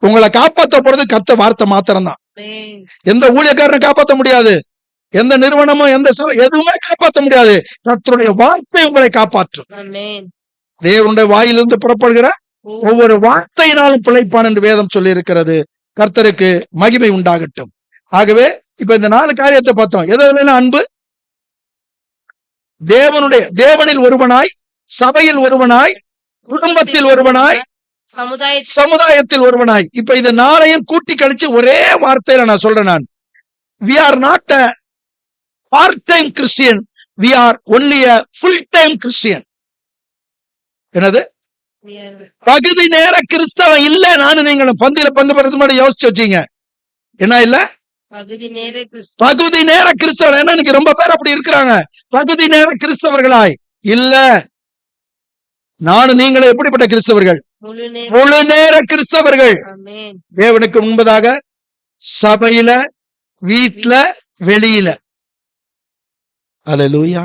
உங்களை காப்பாற்ற போறது கர்த்த வார்த்தை மாத்திரம்தான். எந்த ஊழியக்காரனை காப்பாற்ற முடியாது, எந்த நிறுவனமும் எதுவுமே காப்பாற்ற முடியாது. கர்த்தருடைய வார்த்தை உங்களை காப்பாற்றும். தேவனுடைய வாயிலிருந்து புறப்படுகிற ஒவ்வொரு வார்த்தையினாலும் பிழைப்பான் என்று வேதம் சொல்லி இருக்கிறது. கர்த்தருக்கு மகிமை உண்டாகட்டும். ஆகவே இப்ப இந்த 4 காரியத்தை பார்த்தோம். எதுல அன்பு? தேவனில் ஒருவனாய், சபையில் ஒருவனாய், குடும்பத்தில் ஒருவனாய், சமுதாயத்தில் ஒருவனாய். இப்ப இத 4ஐயும் கூட்டி கழிச்சு ஒரே வார்த்தையில நான் சொல்றேன். நான் we are not a part-time Christian, we are only a full-time Christian. என்னது? பகுதி நேர கிறிஸ்தவன் இல்ல. நானும் நீங்களும் பந்தியில பங்கு பெறது மாதிரி யோசிச்சு வச்சீங்க. என்ன இல்ல? பகுதி நேர கிறிஸ்தவன். என்ன இன்னைக்கு ரொம்ப பேர் அப்படி இருக்கிறாங்க, பகுதி நேர கிறிஸ்தவர்களாய் இல்ல. நானும் நீங்களும் எப்படிப்பட்ட கிறிஸ்தவர்கள்? முழு நேர கிறிஸ்தவர்கள். தேவனுக்கு முன்பதாக, சபையில, வீட்டுல, வெளியில. அல்லேலூயா.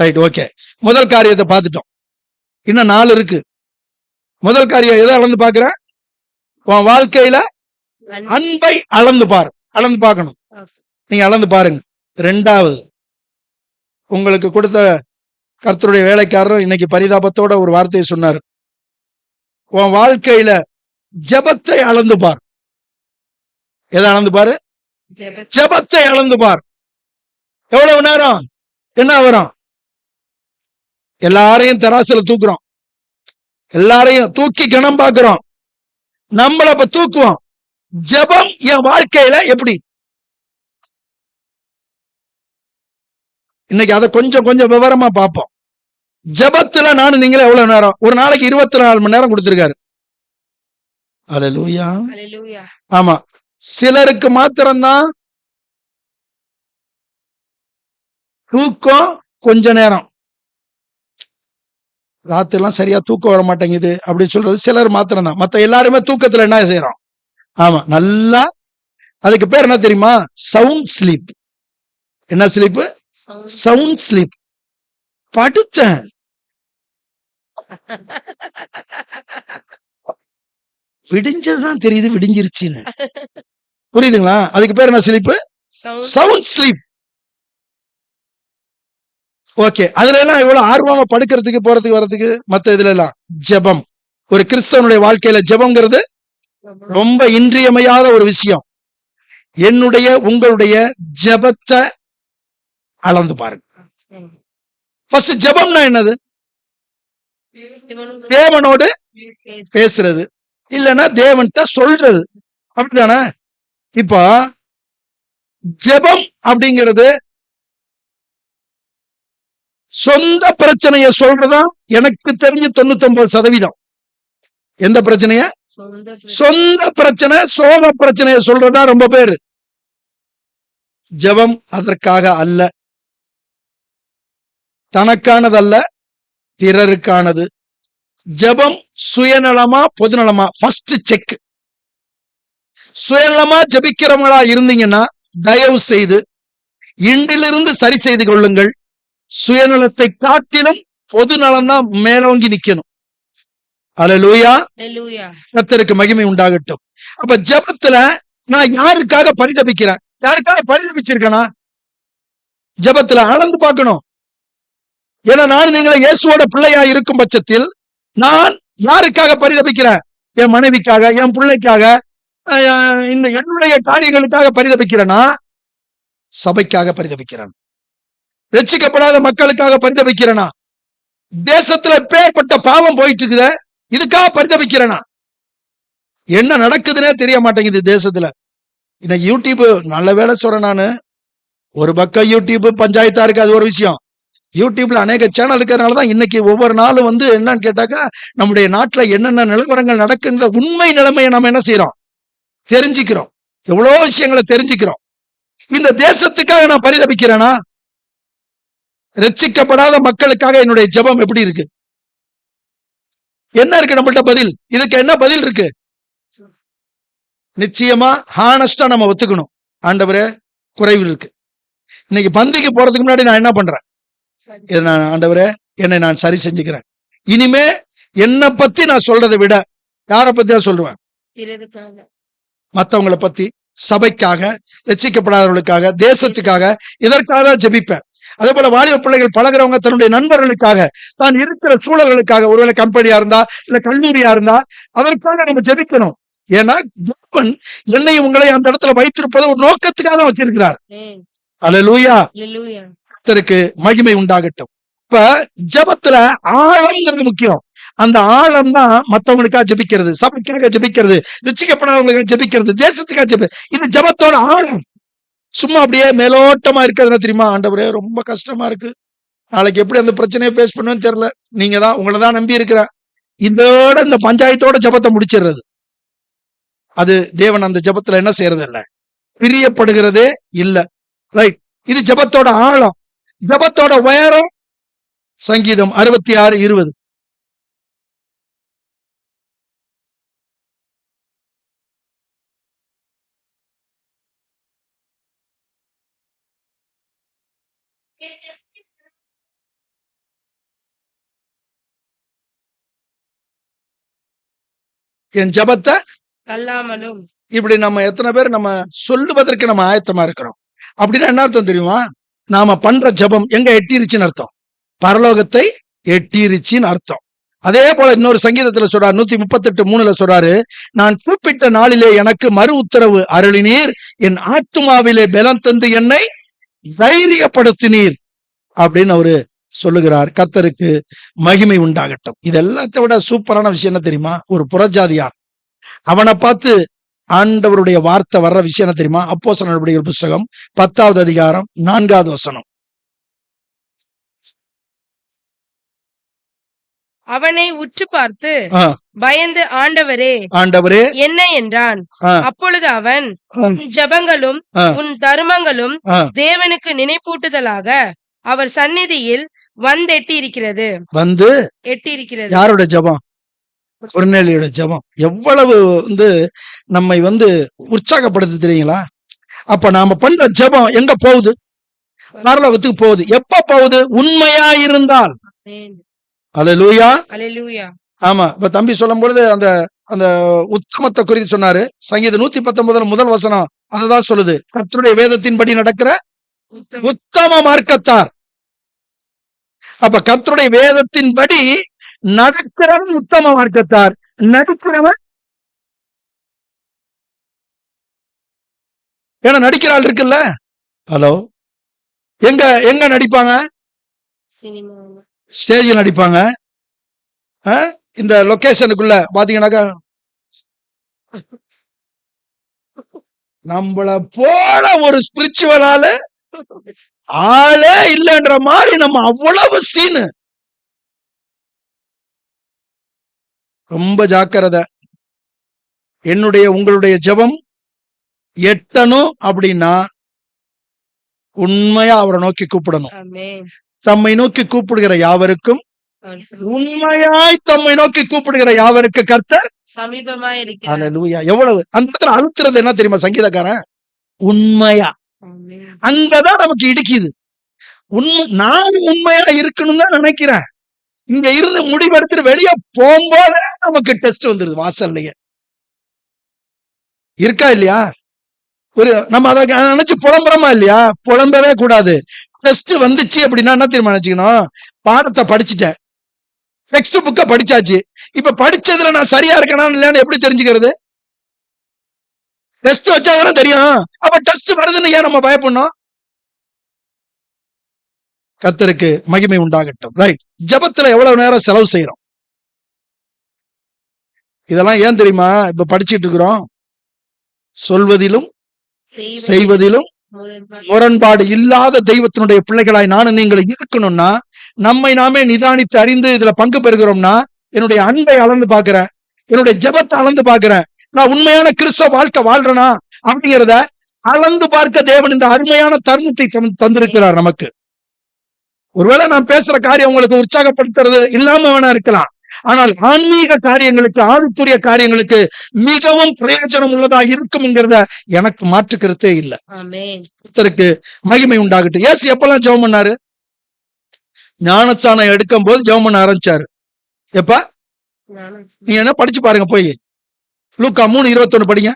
Right, okay. முதல் காரியத்தை பார்த்துட்டோம். இன்னும் 4 இருக்கு. முதல் காரியம் எதை அளந்து பாக்குற? உன் வாழ்க்கையில அன்பை அளந்து பாரு. அளந்து பார்க்கணும். நீங்க அளந்து பாருங்க. 2வது, உங்களுக்கு கொடுத்த கர்த்தருடைய வேலைக்காரரும் இன்னைக்கு பரிதாபத்தோட ஒரு வார்த்தையை சொன்னார். உன் வாழ்க்கையில ஜெபத்தை அளந்து பார். எதை அளந்து பாரு? ஜெபத்தை அளந்து பார். எவ்வளவு நேரம்? என்ன வரும்? எல்லாரையும் தராசுல தூக்குறோம், எல்லாரையும் தூக்கி கணம் பார்க்கிறோம், நம்மள இப்ப தூக்குவோம். ஜெபம் என் வாழ்க்கையில எப்படி? இன்னைக்கு அதை கொஞ்சம் கொஞ்சம் விவரமா பார்ப்போம். ஜெபத்துல நானும் நீங்களே எவ்வளவு நேரம்? ஒரு நாளைக்கு 24 மணி நேரம் கொடுத்திருக்காரு. அல்லேலூயா. ஆமா, சிலருக்கு மாத்திரம்தான் தூக்கம் கொஞ்ச நேரம். ராத்திரி எல்லாம் சரியா தூக்கம் வர மாட்டேங்குது அப்படின்னு சொல்றது சிலர் மாத்திரம்தான். மத்த எல்லாருமே தூக்கத்துல என்ன செய்யறோம்? ஆமா, நல்லா. அதுக்கு பேர் என்ன தெரியுமா? Sound sleep. என்ன ஸ்லீப்? Sound sleep. படுத்தேன், விடிஞ்சதுதான் தெரியுது விடிஞ்சிருச்சுன்னு. புரியுதுங்களா? அதுக்கு பேர் என்ன ஸ்லீப்? Sound sleep. ஓகே. அதுல எல்லாம் இவ்வளவு ஆர்வமா படுக்கிறதுக்கு, போறதுக்கு, வர்றதுக்கு, மத்த இதுல எல்லாம் ஜெபம். ஒரு கிறிஸ்தவனுடைய வாழ்க்கையில ஜெபம்ங்கிறது ரொம்ப இன்றியமையாத ஒரு விஷயம். என்னுடைய உங்களுடைய ஜெபத்தை அளந்து பாருங்க. ஃபர்ஸ்ட் ஜெபம்னா என்னது? தேவனோடு பேசுறது, இல்லைன்னா தேவன்கிட்ட சொல்றது, அப்படித்தானே? இப்போ ஜெபம் அப்படிங்கிறது சொந்த பிரச்சனைய சொல்றதா எனக்கு தெரிஞ்சு 99%. எந்த பிரச்சனைய? சொந்த பிரச்சனை, சோக பிரச்சனைய சொல்றதா ரொம்ப பேரு. ஜெபம் அதற்காக அல்ல, தனக்கானதல்ல, பிறருக்கானது. ஜெபம் சுயநலமா பொதுநலமா? First check. சுயநலமா ஜெபிக்கிறவங்களா இருந்தீங்கன்னா தயவு செய்து இன்றிலிருந்து சரி செய்து கொள்ளுங்கள். சுயநலத்தை காட்டிலும் பொது நலம் தான் மேலோங்கி நிக்கணும். அல்லேலூயா. அல்லேலூயா. கர்த்தருக்கு மகிமை உண்டாகட்டும். அப்ப ஜெபத்துல நான் யாருக்காக பரிதபிக்கிறேன்? யாருக்காக பரிதபிச்சிருக்கேனா? ஜெபத்துல அளந்து பார்க்கணும். ஏன்னா நான் நீங்களை இயேசுவோட பிள்ளையா இருக்கும் பட்சத்தில் நான் யாருக்காக பரிதபிக்கிறேன்? என் மனைவிக்காக, என் பிள்ளைக்காக, இந்த என்னுடைய காரியங்களுக்காக பரிதபிக்கிறேனா? சபைக்காக பரிதபிக்கிறேன். ரட்சிக்கப்படாத மக்களுக்காக பரிதபிக்கிறேனா? தேசத்துல பேர்பட்ட பாவம் போயிட்டு இருக்குத, இதுக்காக பரிதபிக்கிறேனா? என்ன நடக்குதுன்னே தெரிய மாட்டேங்குது தேசத்துல. இன்னைக்கு யூடியூப் நல்ல வேலை சொல்றேன் நானு. ஒரு பக்கம் யூடியூப் பஞ்சாயத்தா இருக்கு, அது ஒரு விஷயம். யூடியூப்ல அநேக சேனல் இருக்கிறதுனாலதான் இன்னைக்கு ஒவ்வொரு நாளும் என்னன்னு கேட்டாக்கா நம்முடைய நாட்டுல என்னென்ன நிலவரங்கள் நடக்குன்ற உண்மை நிலைமையை நம்ம என்ன செய்யறோம்? தெரிஞ்சுக்கிறோம். எவ்வளவு விஷயங்களை தெரிஞ்சுக்கிறோம். இந்த தேசத்துக்காக நான் பரிதபிக்கிறேனா? ரட்சிக்கப்படாத மக்களுக்காக என்னுடைய ஜெபம் எப்படி இருக்கு? என்ன இருக்கு நம்மள்ட்ட பதில்? இதுக்கு என்ன பதில் இருக்கு? நிச்சயமா ஹானஸ்டா நம்ம ஒத்துக்கணும். ஆண்டவரே, குறைவு இருக்கு. இன்னைக்கு பந்திக்கு போறதுக்கு முன்னாடி நான் என்ன பண்றேன்? ஆண்டவரே, என்னை நான் சரி செஞ்சுக்கிறேன். இனிமே என்னை பத்தி நான் சொல்றதை விட யாரை பத்தி நான் சொல்லுவேன்? மத்தவங்களை பத்தி, சபைக்காக, ரட்சிக்கப்படாதவர்களுக்காக, தேசத்துக்காக, இதற்காக ஜெபிப்பேன். அதே போல வாலிப பிள்ளைகள் பழகிறவங்க தன்னுடைய நண்பர்களுக்காக, தான் இருக்கிற சூழல்களுக்காக, ஒருவேளை கம்பெனியா இருந்தா இல்ல கல்லூரியா இருந்தா அதற்காக நம்ம ஜெபிக்கணும். ஏன்னா தேவன் என்னை உங்களை அந்த இடத்துல வைத்திருப்பதை ஒரு நோக்கத்துக்காக தான் வச்சிருக்கிறார். அல்லேலூயா. கர்த்தருக்கு மகிமை உண்டாகட்டும். இப்ப ஜெபத்துல ஆழம்ங்கிறது முக்கியம். அந்த ஆழம் தான் மத்தவங்களுக்காக ஜெபிக்கிறது, சபைக்காக ஜெபிக்கிறது, ரட்சிக்கப்படாதவங்களுக்காக ஜெபிக்கிறது, தேசத்துக்காக ஜெபிக்கிறது. இது ஜெபத்தோட ஆழம். சும்மா அப்படியே மேலோட்டமா இருக்கிறது தெரியுமா? ஆண்டவரே, ரொம்ப கஷ்டமா இருக்கு, நாளைக்கு எப்படி அந்த பிரச்சனையை ஃபேஸ் பண்ணுவேன்னு தெரியல, நீங்க தான், உங்களை தான் நம்பி இருக்கிறேன், இதோட இந்த பஞ்சாயத்தோட ஜெபத்தை முடிச்சிடுறது. அது தேவன் அந்த ஜெபத்துல என்ன செய்யறது இல்ல, பிரியப்படுகிறதே இல்ல. ரைட். இது ஜெபத்தோட ஆழம். ஜெபத்தோட உயரம் சங்கீதம் 66:20. என் ஜெபத்தை அல்லாமலும். இப்படி நம்ம எத்தனை பேர் நம்ம சொல்லுவதற்கு நம்ம ஆயத்தமா இருக்கிறோம்? அப்படின்னா என்ன அர்த்தம் தெரியுமா? நாம பண்ற ஜெபம் எங்க எட்டிருச்சுன்னு அர்த்தம், பரலோகத்தை எட்டிருச்சின்னு அர்த்தம். அதே போல இன்னொரு சங்கீதத்துல சொல்றாரு, 138:3 சொல்றாரு, நான் கூப்பிட்ட நாளிலே எனக்கு மறு உத்தரவு அருளினீர், என் ஆத்துமாவிலே பலம் தந்து என்னை தைரியப்படுத்தினீர் அப்படின்னு அவரு சொல்லுகிறார். கர்த்தருக்கு மகிமை உண்டாகட்டும். இது எல்லாத்தை விட சூப்பரான விஷயம் என்ன தெரியுமா? ஒரு புறஜாதியான் அவனை பார்த்து ஆண்டவருடைய வார்த்தை வர்ற விஷயம் என்ன தெரியுமா? அப்போஸ்தலர் நடவடிக்கைகள் புஸ்தகம் 10வது அதிகாரம் 4வது வசனம். அவனை உற்று பார்த்து பயந்து, ஆண்டவரே, ஆண்டவரே என்ன என்றான். அப்பொழுது அவன், உன் ஜெபங்களும் உன் தருமங்களும் தேவனுக்கு நினைப்பூட்டுதலாக அவர் சந்நிதியில் எட்டியிருக்கிறது. யாரோட ஜெபம்? கொர்நேலியோட ஜெபம் எவ்வளவு நம்மை உற்சாகப்படுத்து தெரியுங்களா? அப்ப நாம பண்ற ஜெபம் எங்க போகுது? பரலோகத்துக்கு போகுது. எப்ப போகுது? உண்மையா இருந்தால். அல்லேலூயா. அல்லேலூயா. ஆமா. இப்ப தம்பி சொல்லும் பொழுது அந்த அந்த உத்தமத்தை குறித்து சொன்னாரு. சங்கீதம் 119 முதல் வசனம் அதுதான் சொல்லுது. கர்த்தருடைய வேதத்தின்படி நடக்கிற உத்தம மார்க்கத்தார். அப்ப கர்த்தருடைய வேதத்தின்படி நடக்கிறவன் உத்தம மார்க்கத்தார், நடிக்கிறவன் ஏன்னா நடிக்கிற ஆள் இருக்குல்ல. ஹலோ, எங்க எங்க நடிப்பாங்க? ஸ்டேஜில் நடிப்பாங்க. இந்த லொகேஷனுக்குள்ள பாத்தீங்கன்னாக்கா நம்மள போல ஒரு ஸ்பிரிச்சுவல் ஆளே இல்லைன்ற மாதிரி நம்ம அவ்வளவு சீனு. ரொம்ப ஜாக்கிரதை. உங்களுடைய ஜெபம் எட்டணும் அப்படின்னா உண்மையா அவரை நோக்கி கூப்பிடணும். தம்மை நோக்கி கூப்பிடுகிற யாவருக்கும் உண்மையாய் தம்மை நோக்கி கூப்பிடுகிற யாவருக்கு கர்த்தர் சமீபமாய் இருக்கிறார். அல்லேலூயா. எவ்வளவு அந்த இடத்துல அழுத்துறது என்ன தெரியுமா சங்கீதக்காரன்? உண்மையா. அங்கதான் நமக்கு இடிக்குது. நானும் உண்மையா இருக்கணும் தான் நினைக்கிறேன். இங்க இருந்து முடிவெடுத்துட்டு வெளியே போகும்போது நமக்கு டெஸ்ட் வந்துருது வாசல்லையே. இருக்கா இல்லையா? ஒரு நம்ம அதை நினைச்சு புலம்புறோமா இல்லையா? புலம்பவே கூடாது. டெஸ்ட் வந்துச்சு அப்படின்னா என்ன தீர்மானிச்சுக்கணும்? பாடத்தை படிச்சுட்டேன், டெக்ஸ்ட் புக்க படிச்சாச்சு. இப்ப படிச்சதுல நான் சரியா இருக்கேனா இல்லையான்னு எப்படி தெரிஞ்சுக்கிறது? டெஸ்ட் வச்சாதானே தெரியும். அப்ப டெஸ்ட் வருதுன்னு ஏன் நம்ம பயப்படணும்? கர்த்தருக்கு மகிமை உண்டாகட்டும். ரைட். ஜெபத்துல எவ்வளவு நேரம் செலவு செய்யறோம்? இதெல்லாம் ஏன் தெரியுமா? இப்ப படிச்சுட்டு இருக்கிறோம். சொல்வதிலும் செய்வதிலும் முரண்பாடு இல்லாத தெய்வத்தினுடைய பிள்ளைகளாய் நானும் நீங்கள் இருக்கணும்னா, நம்மை நாமே நிதானித்து அறிந்து இதுல பங்கு பெறுகிறோம்னா, என்னுடைய அன்பை அளந்து பாக்குறேன், என்னுடைய ஜெபத்தை அளந்து பாக்குறேன், நான் உண்மையான கிறிஸ்தவ வாழ்க்கை வாழ்றேனா அப்படிங்கிறத அளந்து பார்க்க தேவன் இந்த அருமையான தருணத்தை தந்திருக்கிறார் நமக்கு. ஒருவேளை நான் பேசுற காரியம் உங்களுக்கு உற்சாகப்படுத்துறது இல்லாம வேணா இருக்கலாம். ஆனால் ஆன்மீக காரியங்களுக்கு, ஆளுக்குரிய காரியங்களுக்கு மிகவும் பிரயோஜனம் உள்ளதா இருக்கும்ங்கிறத எனக்கு மாற்று கருத்தே இல்லை. கர்த்தருக்கு மகிமை உண்டாகட்டும். இயேசு எப்பெல்லாம் ஜெபம் பண்ணாரு? ஞானஸ்நானம் எடுக்கும் போது ஜெபம் பண்ண ஆரம்பிச்சாரு. எப்ப? நீ என்ன படிச்சு பாருங்க போய். லூக்கா 3:21 படிங்க.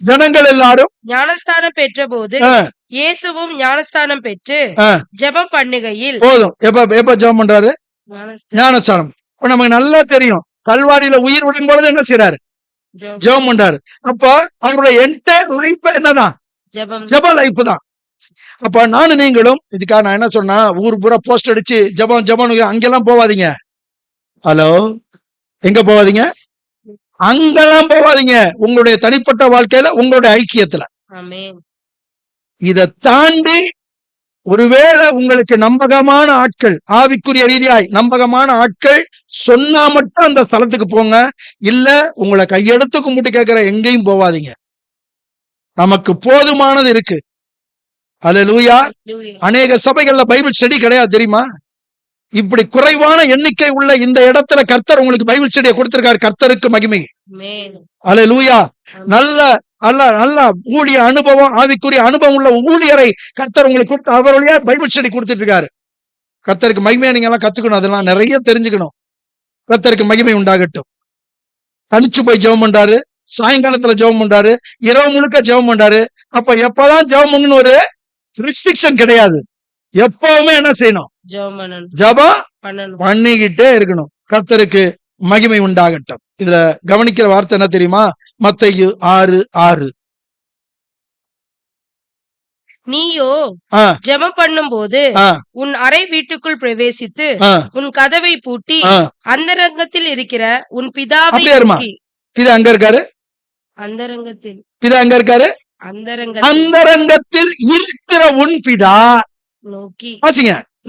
ஜனங்கள் எல்லாரும் ஞானஸ்தானம் பெற்ற போது இயேசுவும் ஞானஸ்தானம் பெற்று ஜெபம் பண்ணுகையில். போதும். எப்ப ஜெபம் பண்றாரு? ஞானஸ்தானம். நமக்கு நல்லா தெரியும், கல்வாரியில உயிர் விடும் பொழுது என்ன செய்யறாரு? ஜெபம் பண்றாரு. அப்போ அவருடைய என்டையர் லைஃப் என்னதான்? ஜெப லைஃப் தான். அப்ப நானும் நீங்களும் இதுக்காக நான் என்ன சொன்னா, ஊர் பூரா போஸ்ட் அடிச்சு ஜெபம் ஜெபம் அங்கெல்லாம் போவாதீங்க. ஹலோ, எங்க போவாதீங்க? அங்கெல்லாம் போவாதீங்க. உங்களுடைய தனிப்பட்ட வாழ்க்கையில, உங்களுடைய ஐக்கியத்துல. இதை தாண்டி ஒருவேளை உங்களுக்கு நம்பகமான ஆட்கள், ஆவிக்குரிய ரீதியாய் நம்பகமான ஆட்கள் சொன்னா மட்டும் அந்த ஸ்தலத்துக்கு போங்க. இல்ல உங்களை கையெடுத்து கும்பிட்டு கேட்கிற எங்கேயும் போவாதீங்க. நமக்கு போதுமானது இருக்கு. அல்லேலூயா. அநேக சபைகள்ல பைபிள் ஸ்டடி கிடையாது தெரியுமா? இப்படி குறைவான எண்ணிக்கை உள்ள இந்த இடத்துல கர்த்தர் உங்களுக்கு பைபிள் ஸ்டடியை கொடுத்திருக்காரு. கர்த்தருக்கு மகிமை. அல்லேலூயா. நல்ல நல்ல ஊழிய அனுபவம், ஆவிக்குரிய அனுபவம் உள்ள ஊழியரை கர்த்தர் உங்களுக்கு கொடுத்து அவருடைய பைபிள் ஸ்டடி கொடுத்துட்டு இருக்காரு. கர்த்தருக்கு மகிமையை நீங்க எல்லாம் கத்துக்கணும். அதெல்லாம் நிறைய தெரிஞ்சுக்கணும். கர்த்தருக்கு மகிமை உண்டாகட்டும். தனிச்சு போய் ஜெபம் பண்றாரு, சாயங்காலத்துல ஜெபம் பண்றாரு, இரவு முழுக்க ஜெபம் பண்றாரு. அப்ப எப்பதான் ஜெபம் பண்ணணும் ஒரு ரெஸ்ட்ரிக்ஷன் கிடையாது. எப்பவுமே என்ன செய்யணும்? ஜெபம் பண்ணிக்கிட்டே இருக்கணும். கர்த்தருக்கு மகிமை உண்டாகட்டும். இதுல கவனிக்கிற வார்த்தை என்ன தெரியுமா? மத்தேயு 6:6. நீயோ ஜெபம் பண்ணும் போது உன் அறை வீட்டுக்குள் பிரவேசித்து உன் கதவை பூட்டி அந்தரங்கத்தில் இருக்கிற உன் பிதாவை நோக்கி. பிதா அங்க இருக்காரு. அந்தரங்கத்தில் பிதா அங்க இருக்காரு. அந்தரங்கத்தில் இருக்கிற உன் பிதா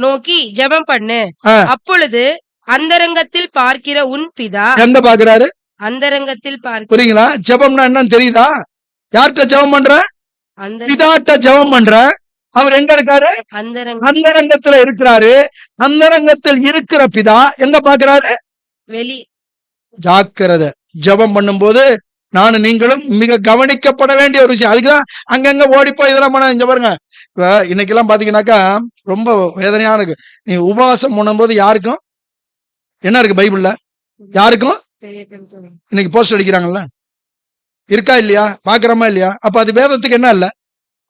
நோக்கி ஜெபம் பண்ணு. அப்பொழுது அந்தரங்கத்தில் பார்க்கிற உன் பிதா. எங்க பாக்குறாரு? அந்தரங்கத்தில் பார்க்க. புரியுங்களா? ஜெபம்னா என்னன்னு தெரியுதா? யார்கிட்ட ஜெபம் பண்ற? பிதாட்ட ஜெபம் பண்ற. அவர் எங்க இருக்காரு? அந்தரங்கத்துல இருக்கிறாரு. அந்தரங்கத்தில் இருக்கிற பிதா எங்க பாக்குறாரு? வெளி. ஜாக்கிரதை. ஜெபம் பண்ணும் போது நானும் நீங்களும் மிக கவனிக்கப்பட வேண்டிய ஒரு விஷயம். அதுக்குதான் அங்கங்க ஓடிப்போய் இதெல்லாம் பண்ண. இங்க பாருங்க, இன்னைக்கு எல்லாம் பாத்தீங்கன்னாக்கா ரொம்ப வேதனையா இருக்கு. நீ உபவாசம் பண்ணும்போது யாருக்கும் என்ன இருக்கு பைபிள்ல? யாருக்கும் இன்னைக்கு போஸ்ட் அடிக்கிறாங்கல்ல, இருக்கா இல்லையா? பாக்குறோமா இல்லையா? அப்ப அது வேதத்துக்கு என்ன இல்ல,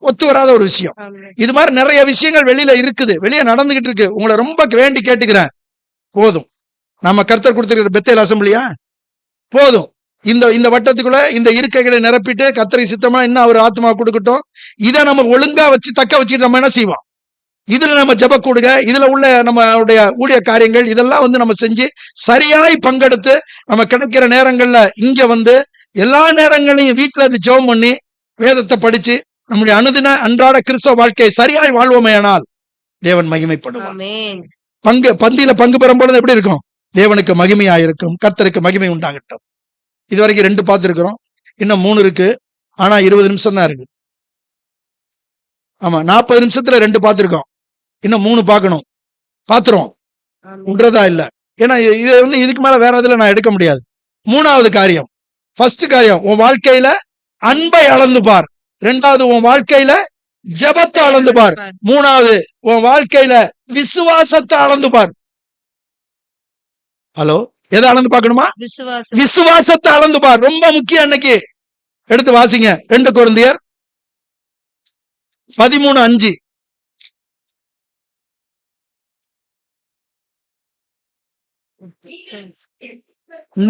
ஒத்து வராத ஒரு விஷயம். இது மாதிரி நிறைய விஷயங்கள் வெளியில இருக்குது, வெளியே நடந்துகிட்டு இருக்கு. உங்களை ரொம்ப வேண்டி கேட்டுக்கிறேன், போதும். நம்ம கர்த்தர் கொடுத்திருக்கிற பெத்தேல் அசம்பிளியா போதும். இந்த வட்டத்துக்குள்ள இந்த இருக்கைகளை நிரப்பிட்டு கர்த்தரை சித்தமா இன்னும் அவர் ஆத்மா கொடுக்கட்டும். இதை நம்ம ஒழுங்கா வச்சு தக்க வச்சுட்டு நம்ம என்ன செய்வோம்? இதுல நம்ம ஜெப கூடுக, இதுல உள்ள நம்மளுடைய ஊழிய காரியங்கள் இதெல்லாம் நம்ம செஞ்சு சரியாய் பங்கெடுத்து நம்ம கிடைக்கிற நேரங்கள்ல இங்க எல்லா நேரங்களையும் வீட்டுல இருந்து ஜெபம் பண்ணி வேதத்தை படிச்சு நம்முடைய அனுதின அன்றாட கிறிஸ்தவ வாழ்க்கையை சரியாய் வாழ்வோமேயானால் தேவன் மகிமைப்படுவார். பந்தியில பங்கு பெறும் பொழுது எப்படி இருக்கும்? தேவனுக்கு மகிமையாயிருக்கும். கர்த்தருக்கு மகிமை உண்டாகட்டும். இது வரைக்கும் 2 பார்த்துருக்கிறோம், இன்னும் 3 இருக்கு. ஆனா 20 நிமிஷம் தான் இருக்கு. ஆமா, 40 நிமிஷத்துல 2 பார்த்திருக்கோம், இன்னும் 3 பார்க்கணும். பாத்துருவோம், விடுறதா இல்ல. ஏன்னா இது இதுக்கு மேல வேற இதுல நான் எடுக்க முடியாது. 3வது காரியம், ஃபர்ஸ்ட் காரியம் உன் வாழ்க்கையில அன்பை அளந்து பார். 2வது உன் வாழ்க்கையில ஜெபத்தை அளந்து பார். 3வது உன் வாழ்க்கையில விசுவாசத்தை அளந்து பார். ஹலோ, எதை அளந்து பார்க்கணுமா? விசுவாசத்தை அளந்து பார். ரொம்ப முக்கியம். இன்னைக்கு எடுத்து வாசிங்க 2 கொரிந்தியர் 13:5.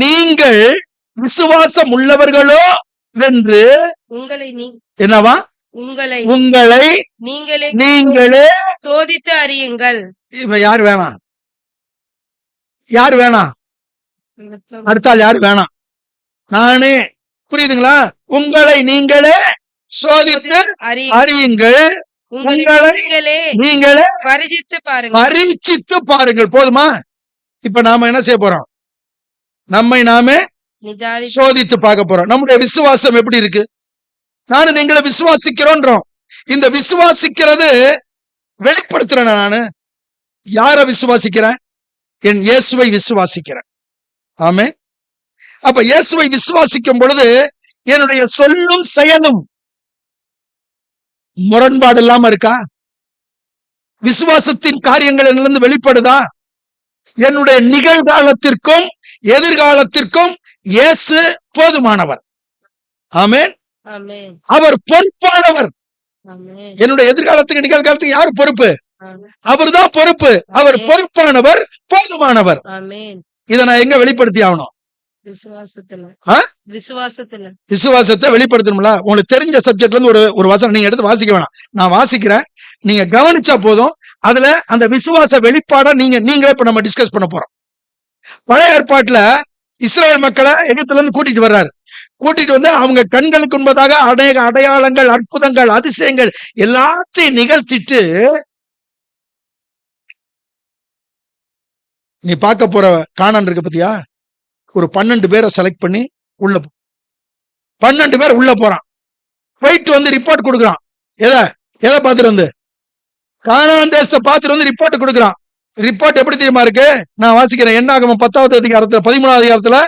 நீங்கள் விசுவாசம் உள்ளவர்களோ வென்று என்னவா உங்களை நீங்களே சோதித்து அறியுங்கள். இப்ப யாரு வேணாம், யாரு வேணாம், அடுத்தால் யாரு வேணாம், நானே. புரியுதுங்களா? உங்களை நீங்களே சோதித்து அறியுங்கள், நீங்களே பரீட்சித்து பாருங்கள். போதுமா? இப்ப நாம என்ன செய்ய போறோம்? நம்மை நாமே சோதித்து பார்க்க போறோம். நம்முடைய விசுவாசம் எப்படி இருக்கு? நானு நீங்களை விசுவாசிக்கிறோன்றோம். இந்த விசுவாசிக்கிறது வெளிப்படுத்துறேன். நானு யார விசுவாசிக்கிறேன்? என் இயேசுவை விசுவாசிக்கிறேன். ஆமென். அப்ப இயேசுவை விசுவாசிக்கும் பொழுது என்னுடைய சொல்லும் செயலும் முரண்பாடு இல்லாம இருக்கா? விசுவாசத்தின் காரியங்கள் என்னிலிருந்து வெளிப்படுதா? என்னுடைய நிகழ்காலத்திற்கும் எதிர்காலத்திற்கும் இயேசு போதுமானவர். ஆமென். அவர் பொறுப்பானவர். என்னுடைய எதிர்காலத்துக்கு நிகழ்காலத்துக்கு யார் பொறுப்பு? அவர்தான் பொறுப்பு. அவர் பொறுப்பானவர், போதுமானவர். இதை நான் எங்க வெளிப்படுத்தி ஆகணும்? விசுவாசத்தை வெளிப்படுத்தணும்ல. உங்களுக்கு தெரிஞ்ச சப்ஜெக்ட்ல இருந்து ஒரு வசனம் நீங்க எடுத்து வாசிக்க வேணாம், நான் வாசிக்கிறேன், நீங்க கவனிச்சா போதும். அதுல அந்த விசுவாச வெளிப்பாட நீங்களே இப்ப நம்ம டிஸ்கஸ் பண்ண போறோம். பழைய ஏற்பாட்டுல இஸ்ரவேல் மக்களை எகிப்துல இருந்து கூட்டிட்டு வர்றாரு. கூட்டிட்டு வந்து அவங்க கண்களுக்கு முன்பதாக அநேக அடையாளங்கள், அற்புதங்கள், அதிசயங்கள் எல்லாத்தையும் நிகழ்த்திட்டு நீ பார்க்க போற கானான் இருக்கு பத்தியா, ஒரு 12 பேரை செலக்ட் பண்ணி உள்ள 12 பேர் உள்ள போறான். போயிட்டு வந்து ரிப்போர்ட் கொடுக்குறான். எதை பார்த்துட்டு வந்து? கானான் தேசத்தை பார்த்துட்டு வந்து ரிப்போர்ட் கொடுக்குறான். ரிப்போர்ட் எப்படி தெரியுமா இருக்கு? நான் வாசிக்கிறேன். என்னாகமம் 10வது அதிகாரத்துல 13வது அதிகாரத்துல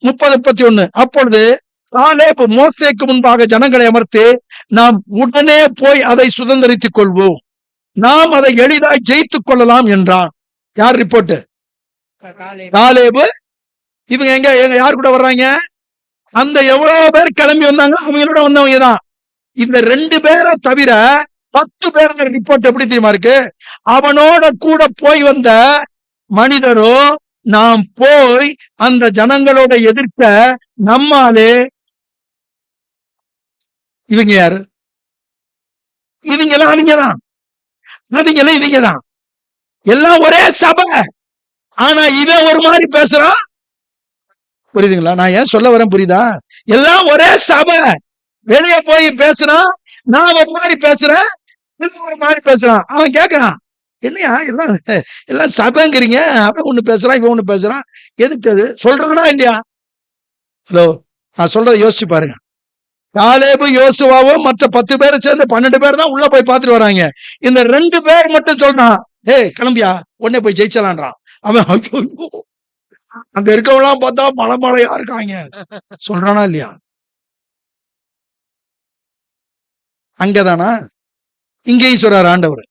30-31. அப்பொழுது காலேப் மோசேக்கு முன்பாக ஜனங்களை அமர்த்தி, நாம் உடனே போய் அதை சுதந்திரித்துக் கொள்வோம், நாம் அதை எளிதாய் ஜெயித்துக் கொள்ளலாம் என்றான். யார் ரிப்போர்ட்? காலேப். இவங்க எங்க யார் கூட வர்றாங்க? அந்த எவ்வளவு பேர் கிளம்பி வந்தாங்க அவங்களோட வந்தவங்க தான். இந்த 2 பேரை தவிர 10 பேர் ரிப்போர்ட் எப்படி தெரியுமா இருக்கு? அவனோட கூட போய் வந்த மனிதரோ, நாம் போய் அந்த ஜனங்களோட எதிர்க்க நம்மாலே. இவங்க யாரு? இவங்கெல்லாம் அவங்கதான், அவங்களும் இவங்கதான், எல்லாம் ஒரே சபை. ஆனா இவன் ஒரு மாதிரி பேசுறான். புரியுதுங்களா? நான் ஏன் சொல்ல வரேன் புரியுதா? எல்லாம் ஒரே சபை. வெளியே போய் பேசுறான், நான் ஒரு மாதிரி பேசுறேன், ஒரு மாதிரி பேசுறான். அவன் கேட்கறான், என்னையா எல்லாம் சபைங்கிறீங்க, அவன் ஒண்ணு பேசுறான், இவன் ஒண்ணு பேசுறான், எதுக்கு அது சொல்றதுனா இல்லையா? ஹலோ, நான் சொல்றதை யோசிச்சு பாருங்க. காலேபு யோசுவாவும் மற்ற 10 பேரை சேர்ந்து 12 பேர் தான் உள்ள போய் பார்த்துட்டு வராங்க. இந்த 2 பேர் மட்டும் சொல்றான், ஏய் கிளம்பியா, உடனே போய் ஜெயிச்சலான்றான். அவன் அங்க இருக்கவெல்லாம் பார்த்தா மலைமலையா இருக்காங்க. சொல்றானா இல்லையா? அங்கதானா? இங்கேயும் சொல்றாரு ஆண்டவர்.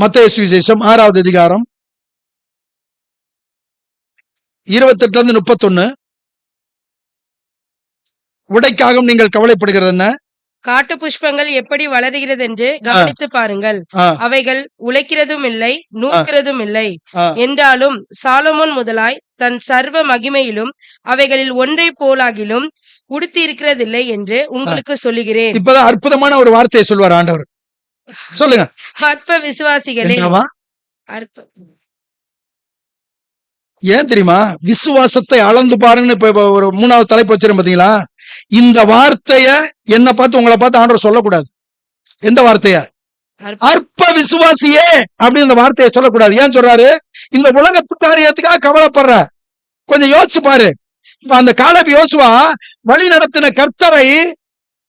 மத்தேயு சுவிசேஷம் 6வது அதிகாரம் 28-31. உடைக்காக நீங்கள் கவலைப்படுகிறது என்ன? காட்டு புஷ்பங்கள் எப்படி வளருகிறது என்று கவனித்து பாருங்கள். அவைகள் உழைக்கிறதும் இல்லை, நூற்கிறதும் இல்லை. என்றாலும் சாலமோன் முதலாய் தன் சர்வ மகிமையிலும் அவைகளில் ஒன்றை போலாகிலும் உடுத்தி இருக்கிறதில்லை என்று உங்களுக்கு சொல்லுகிறேன். இப்பதான் அற்புதமான ஒரு வார்த்தையை சொல்வார் ஆண்டவர். சொல்லுங்க. அற்ப விசுவாசிகளே. ஏன் தெரியுமா? விசுவாசத்தை அளந்து பாருங்கன்னு இப்ப ஒரு 3வது தலைப்பு வச்சிருக்கேன் பாத்தீங்களா? இந்த வார்த்தைய என்ன பார்த்து உங்களை பார்த்து ஆண்டவர் சொல்லக்கூடாது. எந்த வார்த்தைய? அற்ப விசுவாசியே அப்படின்னு இந்த வார்த்தையை சொல்லக்கூடாது. ஏன் சொல்றாரு? இந்த உலகத்து காரியத்துக்காக கவலைப்படுற. கொஞ்சம் யோசிச்சு பாரு. இப்ப அந்த காலேப் யோசுவா வழி நடத்தின கர்த்தரை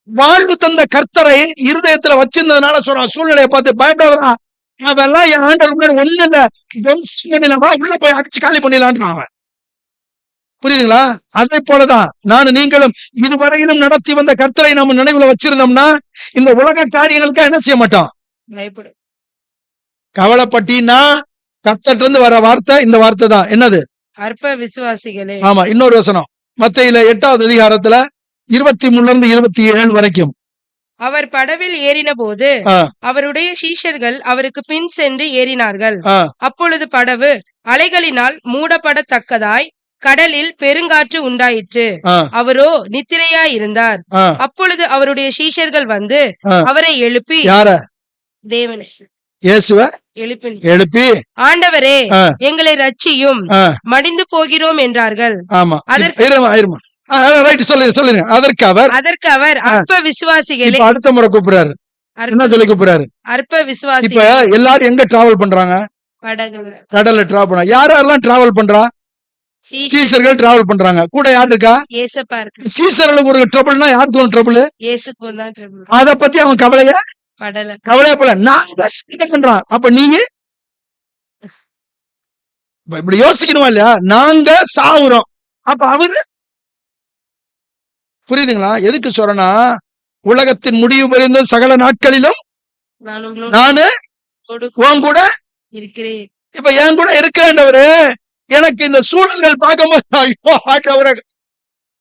வாழ்வு தந்த கர்த்தரை இருதயத்துல வச்சிருந்ததுனால சொல்றான், சூழ்நிலையை பார்த்து பயப்படாதா, அதெல்லாம் என் ஆண்டவர் முன்னாடி ஒண்ணு இல்ல, உள்ள போய் அடிச்சு காலி பண்ணிடலான்றான் அவன். புரியுதுங்களா? அதே போலதான் நானும் நீங்களும் இதுவரையிலும் நடத்தி வந்த கர்த்தரை நம்ம நினைவுல வச்சிருந்தோம்னா இந்த உலக காரியங்களுக்கு என்ன செய்ய மாட்டோம், பயப்படும். கவலைப்பட்டினா கர்த்தர்ட்ட இருந்து வர வார்த்தை இந்த வார்த்தை தான், என்னது? அற்ப விசுவாசிகளே. ஆமா, இன்னொரு வசனம் மத்தேயுல 8வது அதிகாரத்துல 23 27 வரைக்கும். அவர் படவில் ஏறின போது அவருடைய சீஷர்கள் அவருக்கு பின் சென்று ஏறினார்கள். அப்பொழுது படவு அலைகளினால் மூடப்படத்தக்கதாய் கடலில் பெருங்காற்று உண்டாயிற்று. அவரோ நித்திரையாயிருந்தார். அப்பொழுது அவருடைய சீஷர்கள் வந்து அவரை எழுப்பி, தேவனே, இயேசுவை எழுப்பி, ஆண்டவரே எங்களை ரட்சியும், மடிந்து போகிறோம் என்றார்கள். அதற்கு அவர் அற்ப விசுவாசிகளே. அடுத்த முறை கூப்பிடுறாரு, என்ன சொல்லி கூப்பிடுறாரு? அற்ப விசுவாசி. இப்ப எல்லாரும் எங்க டிராவல் பண்றாங்க? கடல்ல டிராவல் பண்றாங்க. யாரெல்லாம் டிராவல் பண்றா? சீசர்கள் டிராவல் பண்றாங்க. கூட யார் இருக்கா? சீசர்களுக்கு ஒரு ட்ரபிள்னா யாருக்கு ஒரு ட்ரபிள்? அத பத்தி அவன் கவலையா படல. நான் அப்ப நீங்க இப்படி யோசிக்கணுமா இல்லையா? நாங்க சாவுறோம், அப்ப அவரு, புரியுதுங்களா? எதுக்கு சொல்றேன்னா, உலகத்தின் முடிவு பெறுந்த சகல நாட்களிலும் நானு உன் கூட இருக்கிறேன். இப்ப என் கூட இருக்கிறேன்றவரு எனக்கு இந்த சூழல்கள் பார்க்கும்போது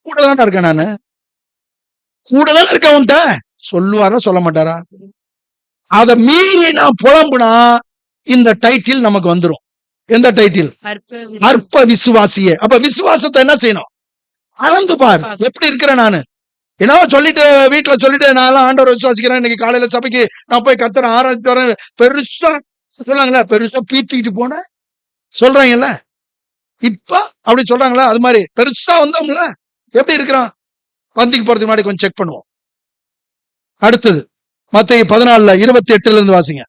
கூட தான் இருக்கேன், நானு கூட தான் இருக்கேன். உன்ட்ட சொல்லுவாரா சொல்ல மாட்டாரா? அத மீறி நான் புலம்புனா இந்த டைட்டில் நமக்கு வந்துரும். எந்த டைட்டில்? அற்ப விசுவாசியே. அப்ப விசுவாசத்தை என்ன செய்யணும்? அளந்து பார், எப்படி இருக்கிறேன் நானு. ஏன்னா சொல்லிட்டு வீட்டுல சொல்லிட்டு நான் ஆண்டவரை விசுவாசிக்கிறேன், இன்னைக்கு காலையில சபைக்கு நான் போய் கர்த்தரை ஆராய்ச்சி வரேன், பெருசா சொல்றாங்களா, பெருசா பீத்திக்கிட்டு போன சொல்றாங்கல்ல, இப்ப அப்படி சொல்றாங்களா? அது மாதிரி பெருசா வந்தோம்ல, எப்படி இருக்கிறான்? பந்திக்கு போறதுக்கு முன்னாடி கொஞ்சம் செக் பண்ணுவோம். அடுத்தது மத்தேயு 14 28 இருந்து வாசிங்க.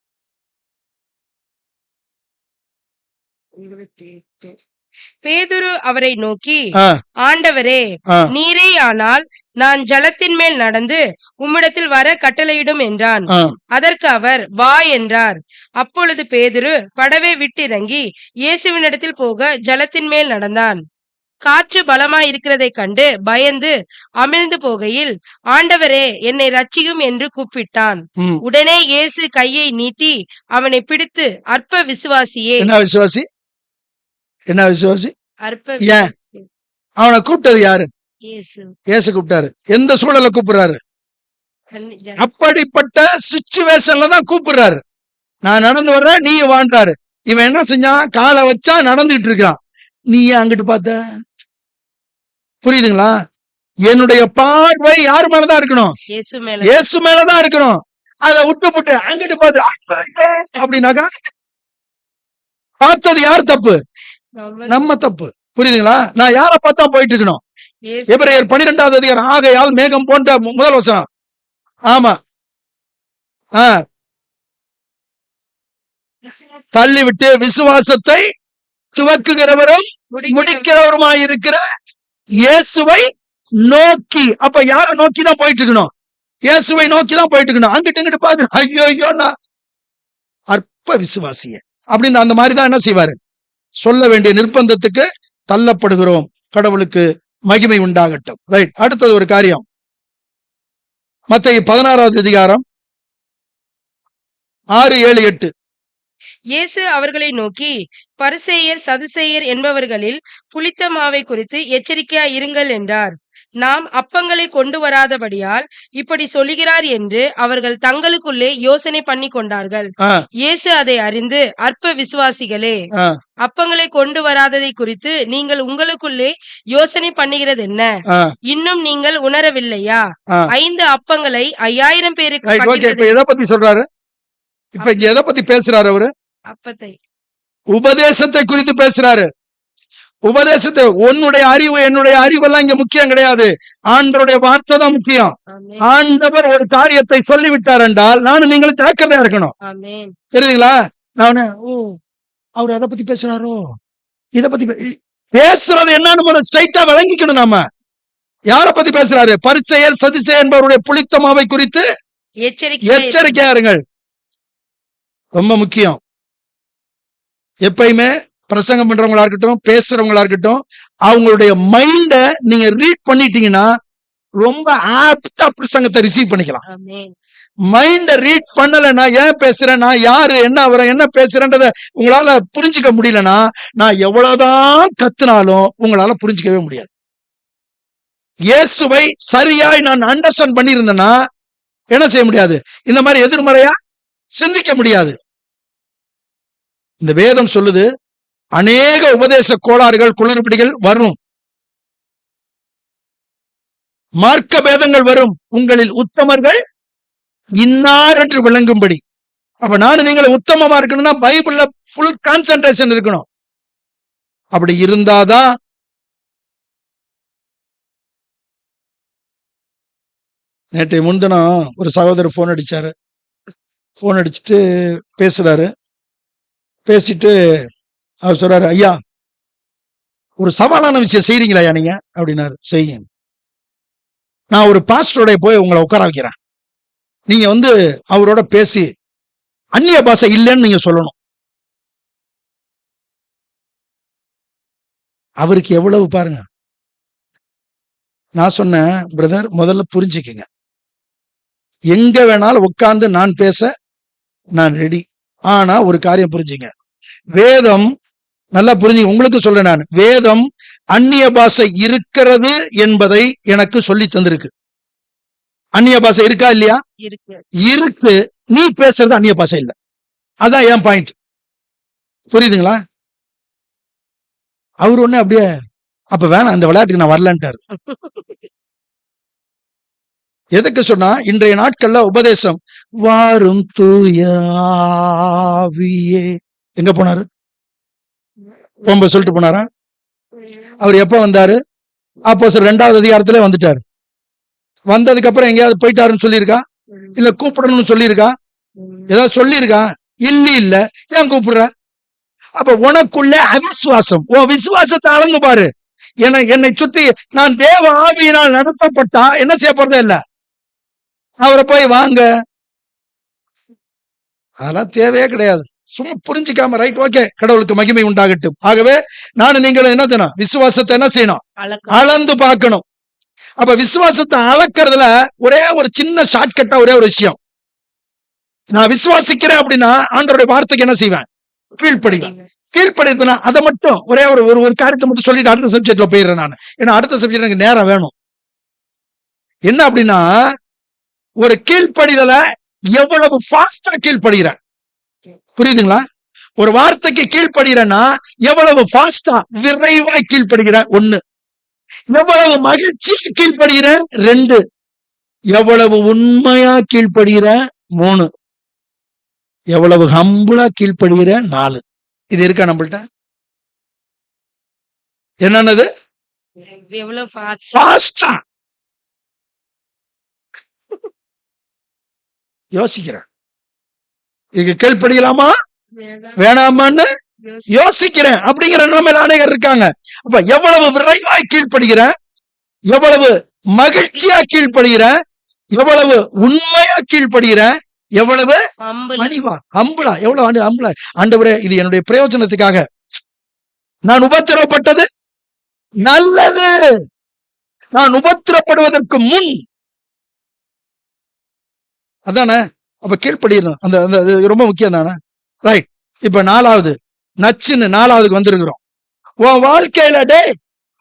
பேதுரு அவரை நோக்கி, ஆண்டவரே, நீரே ஆனால் நான் ஜலத்தின் மேல் நடந்து உம்மிடத்தில் வர கட்டளையிடும் என்றான். அதற்கு அவர், வா என்றார். அப்பொழுது பேதுரு படவை விட்டிறங்கி இயேசுவினிடத்தில் போக ஜலத்தின் மேல் நடந்தான். காற்று பலமாய் இருக்கிறதை கண்டு பயந்து அமிழ்ந்து போகையில், ஆண்டவரே, என்னை ரட்சியும் என்று கூப்பிட்டான். உடனே இயேசு கையை நீட்டி அவனை பிடித்து, அற்ப விசுவாசியே. என்ன விசுவாசி? என்ன விசுவாசி? ஏன் அவனை கூப்பிட்டது யாரு? இயேசு கூப்பிட்டாரு. எந்த சூழல கூப்பிடுறாரு? அப்படிப்பட்ட சிச்சுவேஷன்ல தான் கூப்பிடுறாரு. நான் நடந்து வர்றேன், நீ வாழ்றாரு. இவன் என்ன செஞ்சான்? காலை வச்சா நடந்துட்டு இருக்கான். நீ ஏன் அங்கிட்டு பார்த்த? புரியுதுங்களா? என்னுடைய பார்வை யார் மேலதான் இருக்கணும்? இயேசு மேலதான் இருக்கணும். அதை விட்டு அங்கிட்டு பார்த்து அப்படின்னாக்கா பார்த்தது யார் தப்பு? நம்ம தப்பு. புரியுதுங்களா? நான் யார பார்த்தா போயிட்டு இருக்கணும்? எபிரேயர் 12வது அதிகாரம், ஆகையால் மேகம் போன்ற முதல் வசனம். ஆமா, தள்ளிவிட்டு விசுவாசத்தை துவக்குகிறவரும் முடிக்கிறவருமாயிருக்கிற இயேசுவை நோக்கி. அப்ப யார நோக்கி தான் போயிட்டு இருக்கணும்? இயேசுவை நோக்கி தான் போயிட்டு இருக்கணும். அங்கிட்டு இங்கிட்டு பாத்து ஐயோ நான் அற்ப விசுவாசிய அப்படின்னு அந்த மாதிரிதான் என்ன செய்வாரு? சொல்ல வேண்டிய நிர்பந்தத்துக்கு தள்ளப்படுகிறோம். கடவுளுக்கு மகிமை உண்டாகட்டும். ரைட். அடுத்தது ஒரு காரியம், மத்தேயு 16வது அதிகாரம் 6, 7, 8. இயேசு அவர்களை நோக்கி, பரிசேயர் சதுசேயர் என்பவர்களில் புளித்த மாவை குறித்து எச்சரிக்கையா இருங்கள் என்றார். நாம் அப்பங்களை கொண்டு வராதபடியால் இப்படி சொல்லுகிறார் என்று அவர்கள் தங்களுக்குள்ளே யோசனை பண்ணி கொண்டார்கள். இயேசு அதை அறிந்து, அற்ப விசுவாசிகளே, அப்பங்களை கொண்டு வராததை குறித்து நீங்கள் உங்களுக்குள்ளே யோசனை பண்ணுகிறது என்ன? இன்னும் நீங்கள் உணரவில்லையா? 5 அப்பங்களை 5000 பேருக்கு எதை பத்தி சொல்றாரு? இப்ப இங்க எதை பத்தி பேசுறாரு அவரு? அப்பத்தை, உபதேசத்தை குறித்து பேசுறாரு. உபதேசத்தை, உன்னுடைய அறிவு என்னுடைய அறிவெல்லாம் இங்க முக்கியம் கிடையாது. ஆண்டவருடைய வார்த்தை தான் முக்கியம். ஆண்டவர் ஒரு காரியத்தை சொல்லிவிட்டார் என்றால் நானும் நீங்களும் ஜாக்கிரதையா இருக்கணும். தெரியுதுங்களா? நானு அவர் எதை பத்தி பேசுறாரோ, இதை பத்தி பேசுறது என்னன்னு ஸ்ட்ரைட்டா விளங்கிக்கணும். நாம யார பத்தி பேசுறாரு? பரிசேயர் சதுசேயர் என்பவருடைய புளித்த மாவை குறித்து எச்சரிக்கையா இருங்கள். ரொம்ப முக்கியம். எப்பயுமே பிரசங்கம் பண்றவங்களா இருக்கட்டும், பேசுறவங்களா இருக்கட்டும், அவங்களுடைய மைண்ட நீங்க ரீட் பண்ணிட்டீங்கன்னா ரொம்ப ஆப்டா பிரசங்கத்தை ரிசீவ் பண்ணிக்கலாம். மைண்ட ரீட் பண்ணலன்னா, ஏன் பேசுறேன், நான் யாரு, என்ன வர, என்ன பேசுறேன்றத உங்களால புரிஞ்சுக்க முடியலன்னா, நான் எவ்வளவுதான் கத்துனாலும் உங்களால புரிஞ்சுக்கவே முடியாது. இயேசுவை சரியாய் நான் அண்டர்ஸ்டாண்ட் பண்ணியிருந்தேன்னா என்ன செய்ய முடியாது? இந்த மாதிரி எதிர்மறையா சிந்திக்க முடியாது. இந்த வேதம் சொல்லுது, அநேக உபதேச கோளாறுகள், குளறுபடிகள் வரும், மார்க்க பேதங்கள் வரும், உங்களில் உத்தமர்கள் இன்னார் என்று விளங்கும்படி. அப்ப நானும் நீங்களும் உத்தமமா இருக்கணும்னா பைபிள்ல ஃபுல் கான்சென்ட்ரேஷன் இருக்கணும். அப்படி இருந்தாதான் நேற்றைய முன்தினம் ஒரு சகோதரர் போன் அடிச்சாரு. போன் அடிச்சுட்டு பேசுறாரு. பேசிட்டு அவர் சொல்றாரு, ஐயா ஒரு சவாலான விஷயம் செய்றீங்களா ஐயா நீங்க அப்படின்னாரு. செய்யுங்க. நான் ஒரு பாஸ்டரோட போய் உங்களை உட்கார வைக்கிறேன். நீங்க அவரோட பேசி அந்நிய பாஷை இல்லைன்னு நீங்க சொல்லணும். அவருக்கு எவ்வளவு பாருங்க. நான் சொன்னேன், பிரதர் முதல்ல புரிஞ்சுக்குங்க, எங்க வேணாலும் உட்கார்ந்து நான் பேச நான் ரெடி. ஆனா ஒரு காரியம் புரிஞ்சுங்க, வேதம் நல்லா புரிஞ்சுங்க. உங்களுக்கு சொல்றேன், நான் வேதம் அந்நிய பாஷை இருக்கிறது என்பதை எனக்கு சொல்லி தந்திருக்கு. அந்நிய பாஷை இருக்கா இல்லையா? இருக்கு. நீ பேசுறது அந்நிய பாஷை இல்ல. அதான் என் பாயிண்ட். புரியுதுங்களா? அவரு ஒண்ணு அப்படியே அப்ப வேணாம், அந்த விளையாட்டுக்கு நான் வரலன்ட்டாரு. எதுக்கு சொன்னா, இன்றைய நாட்கள்ல உபதேசம் வாரும் தூய ஆவியே எங்க போனாரு? ரொம்ப சொல்லிட்டு போனாரா? அவர் எப்ப வந்தாரு? அப்போஸ்தலர் 2வது அதிகாரத்திலே வந்துட்டாரு. வந்ததுக்கு அப்புறம் எங்கேயாவது போயிட்டாருன்னு சொல்லியிருக்கா? இல்ல கூப்பிடணும்னு சொல்லியிருக்கா? ஏதாவது சொல்லியிருக்கா? இல்ல. ஏன் கூப்பிடுற? அப்ப உனக்குள்ள அவிசுவாசம். உன் விசுவாசத்தை அளந்து பாரு. என்னை சுற்றி நான் தேவ ஆவியினால் நடத்தப்பட்டா என்ன செய்ய போறதே இல்ல. அவரை போய் வாங்க, அதெல்லாம் தேவையே கிடையாது. சும்மா புரிஞ்சுக்காம ரைட், ஓகே, கடவுளுக்கு மகிமை உண்டாகட்டும். ஆகவே நானும் நீங்களும் என்ன செய்யணும்? விசுவாசத்தை என்ன செய்யணும்? அளந்து பார்க்கணும். அப்ப விசுவாசத்தை அளக்கிறதுல ஒரே ஒரு சின்ன ஷார்ட்கட்டா ஒரே ஒரு விஷயம், நான் விசுவாசிக்கிறேன் அப்படின்னா ஆண்டவருடைய வார்த்தைக்கு என்ன செய்வேன்? கீழ்ப்படிவேன். கீழ்ப்படினா அதை மட்டும் ஒரே ஒரு காரியத்தை மட்டும் சொல்லிட்டு அடுத்த சப்ஜெக்ட்ல போயிடுறேன் நான். ஏன்னா அடுத்த சப்ஜெக்ட் எனக்கு நேரம் வேணும். என்ன அப்படின்னா, ஒரு கீழ்ப்படிதலை எவ்வளவு ஃபாஸ்டா கீழ்ப்படுகிறேன், புரியுதுங்களா? ஒரு வார்த்தைக்கு கீழ்ப்படுகிறேன்னா எவ்வளவு ஃபாஸ்டா விரைவாய் கீழ்ப்படுகிறேன். 1. எவ்வளவு மகிழ்ச்சி கீழ்ப்படுகிறேன். 2. எவ்வளவு உண்மையா கீழ்ப்படுகிறேன். 3. எவ்வளவு ஹம்புலா கீழ்ப்படுகிறேன். 4. இது இருக்கா நம்மள்ட்ட? என்னன்னது? எவ்வளவு ஃபாஸ்டா யோசிக்கிறேன். இதுக்கு கீழ்ப்படியலாமா வேணாமான்னு யோசிக்கிறேன் அப்படிங்கிற நிலைமையில அநேகர் இருக்காங்க. அப்ப எவ்வளவு விரைவாய் கீழ்ப்படுகிறேன், எவ்வளவு மகிழ்ச்சியா கீழ்ப்படுகிறேன், எவ்வளவு உண்மையா கீழ்ப்படுகிறேன், எவ்வளவு பணிவா அம்புலா, எவ்வளவு அம்புலா. ஆண்டவரே, இது என்னுடைய பிரயோஜனத்துக்காக நான் உபத்திரப்பட்டது நல்லது. நான் உபத்திரப்படுவதற்கு முன் அதானே. அப்ப கீழ்ப்படியணும். அந்த ரொம்ப முக்கியம் தானே. ரைட். இப்ப 4வது நச்சுன்னு 4வதுக்கு வந்திருக்கிறோம். உன் வாழ்க்கையில டே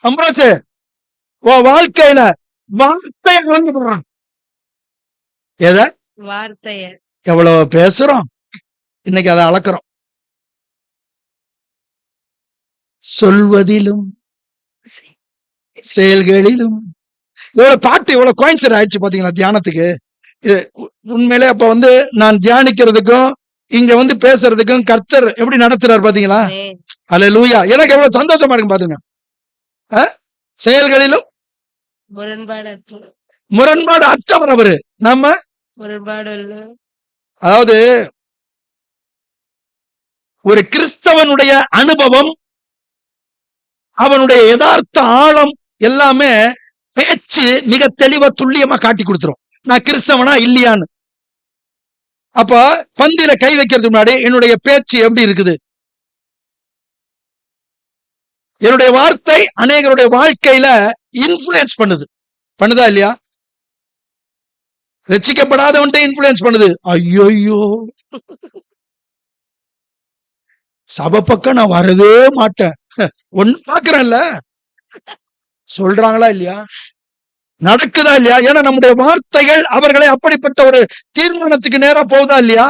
அம்ப்ரோஸ், உன் வாழ்க்கையில வார்த்தையை வந்து எத வார்த்தைய எவ்வளவு பேசுறோம், இன்னைக்கு அதை அளக்கிறோம். சொல்வதிலும் செயல்களிலும் எவ்வளவு பாட்டு, எவ்வளவு கோயின்சைட் ஆயிடுச்சு பாத்தீங்களா தியானத்துக்கு. இது உண்மையிலே அப்ப நான் தியானிக்கிறதுக்கும் இங்க பேசுறதுக்கும் கர்த்தர் எப்படி நடத்துறாரு பாத்தீங்களா? அல்லேலூயா. எனக்கு எவ்வளவு சந்தோஷமா இருக்கு பாத்துங்க. செயல்களிலும் முரண்பாடு அற்றவர் அவரு. நம்ம அதாவது ஒரு கிறிஸ்தவனுடைய அனுபவம், அவனுடைய யதார்த்த ஆழம் எல்லாமே பேச்சு மிக தெளிவா துல்லியமா காட்டி கொடுத்துரும் நான் கிறிஸ்தவனா இல்லையான்னு. அப்ப பந்தியில கை வைக்கிறதுக்கு முன்னாடி என்னுடைய பேச்சு எப்படி இருக்குது, என்னுடைய வார்த்தை அநேகருடைய வாழ்க்கையில இன்ஃபுளுன்ஸ் பண்ணுதா இல்லையா? ரட்சிக்கப்படாதவன்ட்ட இன்ஃபுளுன்ஸ் பண்ணுது. ஐயோ சபை பக்கம் நான் வரவே மாட்டேன், ஒண்ணு பாக்குறேன்ல, சொல்றாங்களா இல்லையா, நடக்குதா இல்லையா? ஏன்னா நம்முடைய வார்த்தைகள் அவர்களை அப்படிப்பட்ட ஒரு தீர்மானத்துக்கு நேரா போகுதா இல்லையா?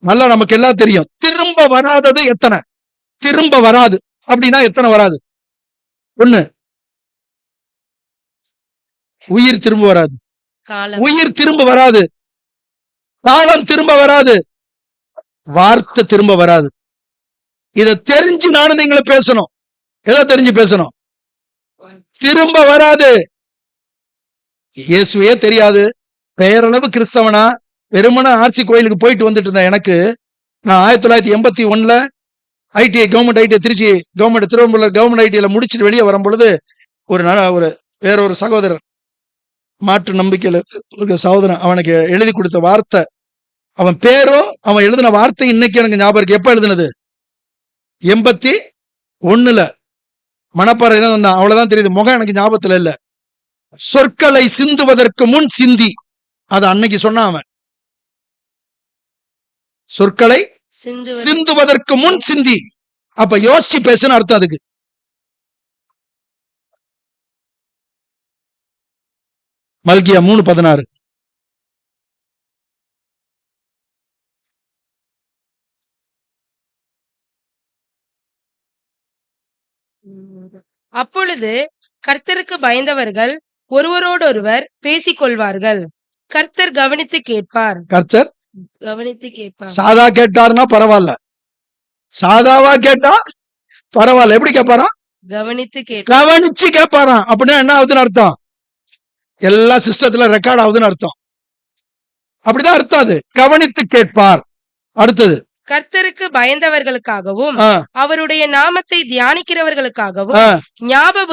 நல்லா நமக்கு எல்லாம் தெரியும். திரும்ப வராதது எத்தனை, திரும்ப வராது அப்படின்னா எத்தனை வராது? ஒண்ணு, உயிர் திரும்ப வராது, உயிர் திரும்ப வராது, காலம் திரும்ப வராது, வார்த்தை திரும்ப வராது. இத தெரிஞ்சு நானும் நீங்கள பேசணும். எதை தெரிஞ்சு பேசணும்? திரும்ப வராது. இயேசுவே தெரியாது, பெயரளவு கிறிஸ்தவனா வெறுமன ஆர்சி கோயிலுக்கு போயிட்டு வந்துட்டு இருந்தேன். எனக்கு நான் 1981 ITI government ITI Trichy government Thiruvambur government ஐடிஐல முடிச்சுட்டு வெளியே வரும் பொழுது ஒரு வேறொரு சகோதரர் மாற்று நம்பிக்கையில ஒரு சகோதரன் அவனுக்கு எழுதி கொடுத்த வார்த்தை, அவன் பேரும் அவன் எழுதின வார்த்தை இன்னைக்கு எனக்கு ஞாபகம் இருக்கு. எப்ப எழுதினது? 81 மணப்பாறை தான், அவ்வளவுதான் தெரியுது, முகம் எனக்கு ஞாபகத்துல இல்ல. சொற்களை சிந்துவதற்கு முன் சிந்தி, அது அன்னைக்கு சொன்ன அவன். சொற்களை சிந்துவதற்கு முன் சிந்தி. அப்ப யோசிச்சு பேசுன்னு அர்த்தம் அதுக்கு. மல்கியா 3:16. அப்பொழுது கர்த்தருக்கு பயந்தவர்கள் ஒருவரோடொருவர் பேசிக் கொள்வார்கள், கர்த்தர் கவனித்து கேட்பார். கர்த்தர் கவனித்து கேட்பார். சாதா கேட்டாருன்னா பரவாயில்ல, சாதாவா கேட்டா பரவாயில்ல. எப்படி கேட்பாராம்? கவனித்து கவனிச்சு கேட்பாராம். அப்படின்னா என்ன ஆகுதுன்னு அர்த்தம்? எல்லா சிஸ்டத்துல ரெக்கார்ட் ஆகுதுன்னு அர்த்தம். அப்படிதான் அர்த்தம். அது கவனித்து கேட்பார். அடுத்தது, கர்த்தருக்கு பயந்தவர்களுக்காகவும் அவருடைய நாமத்தை தியானிக்கிறவர்களுக்காகவும் ஞாபக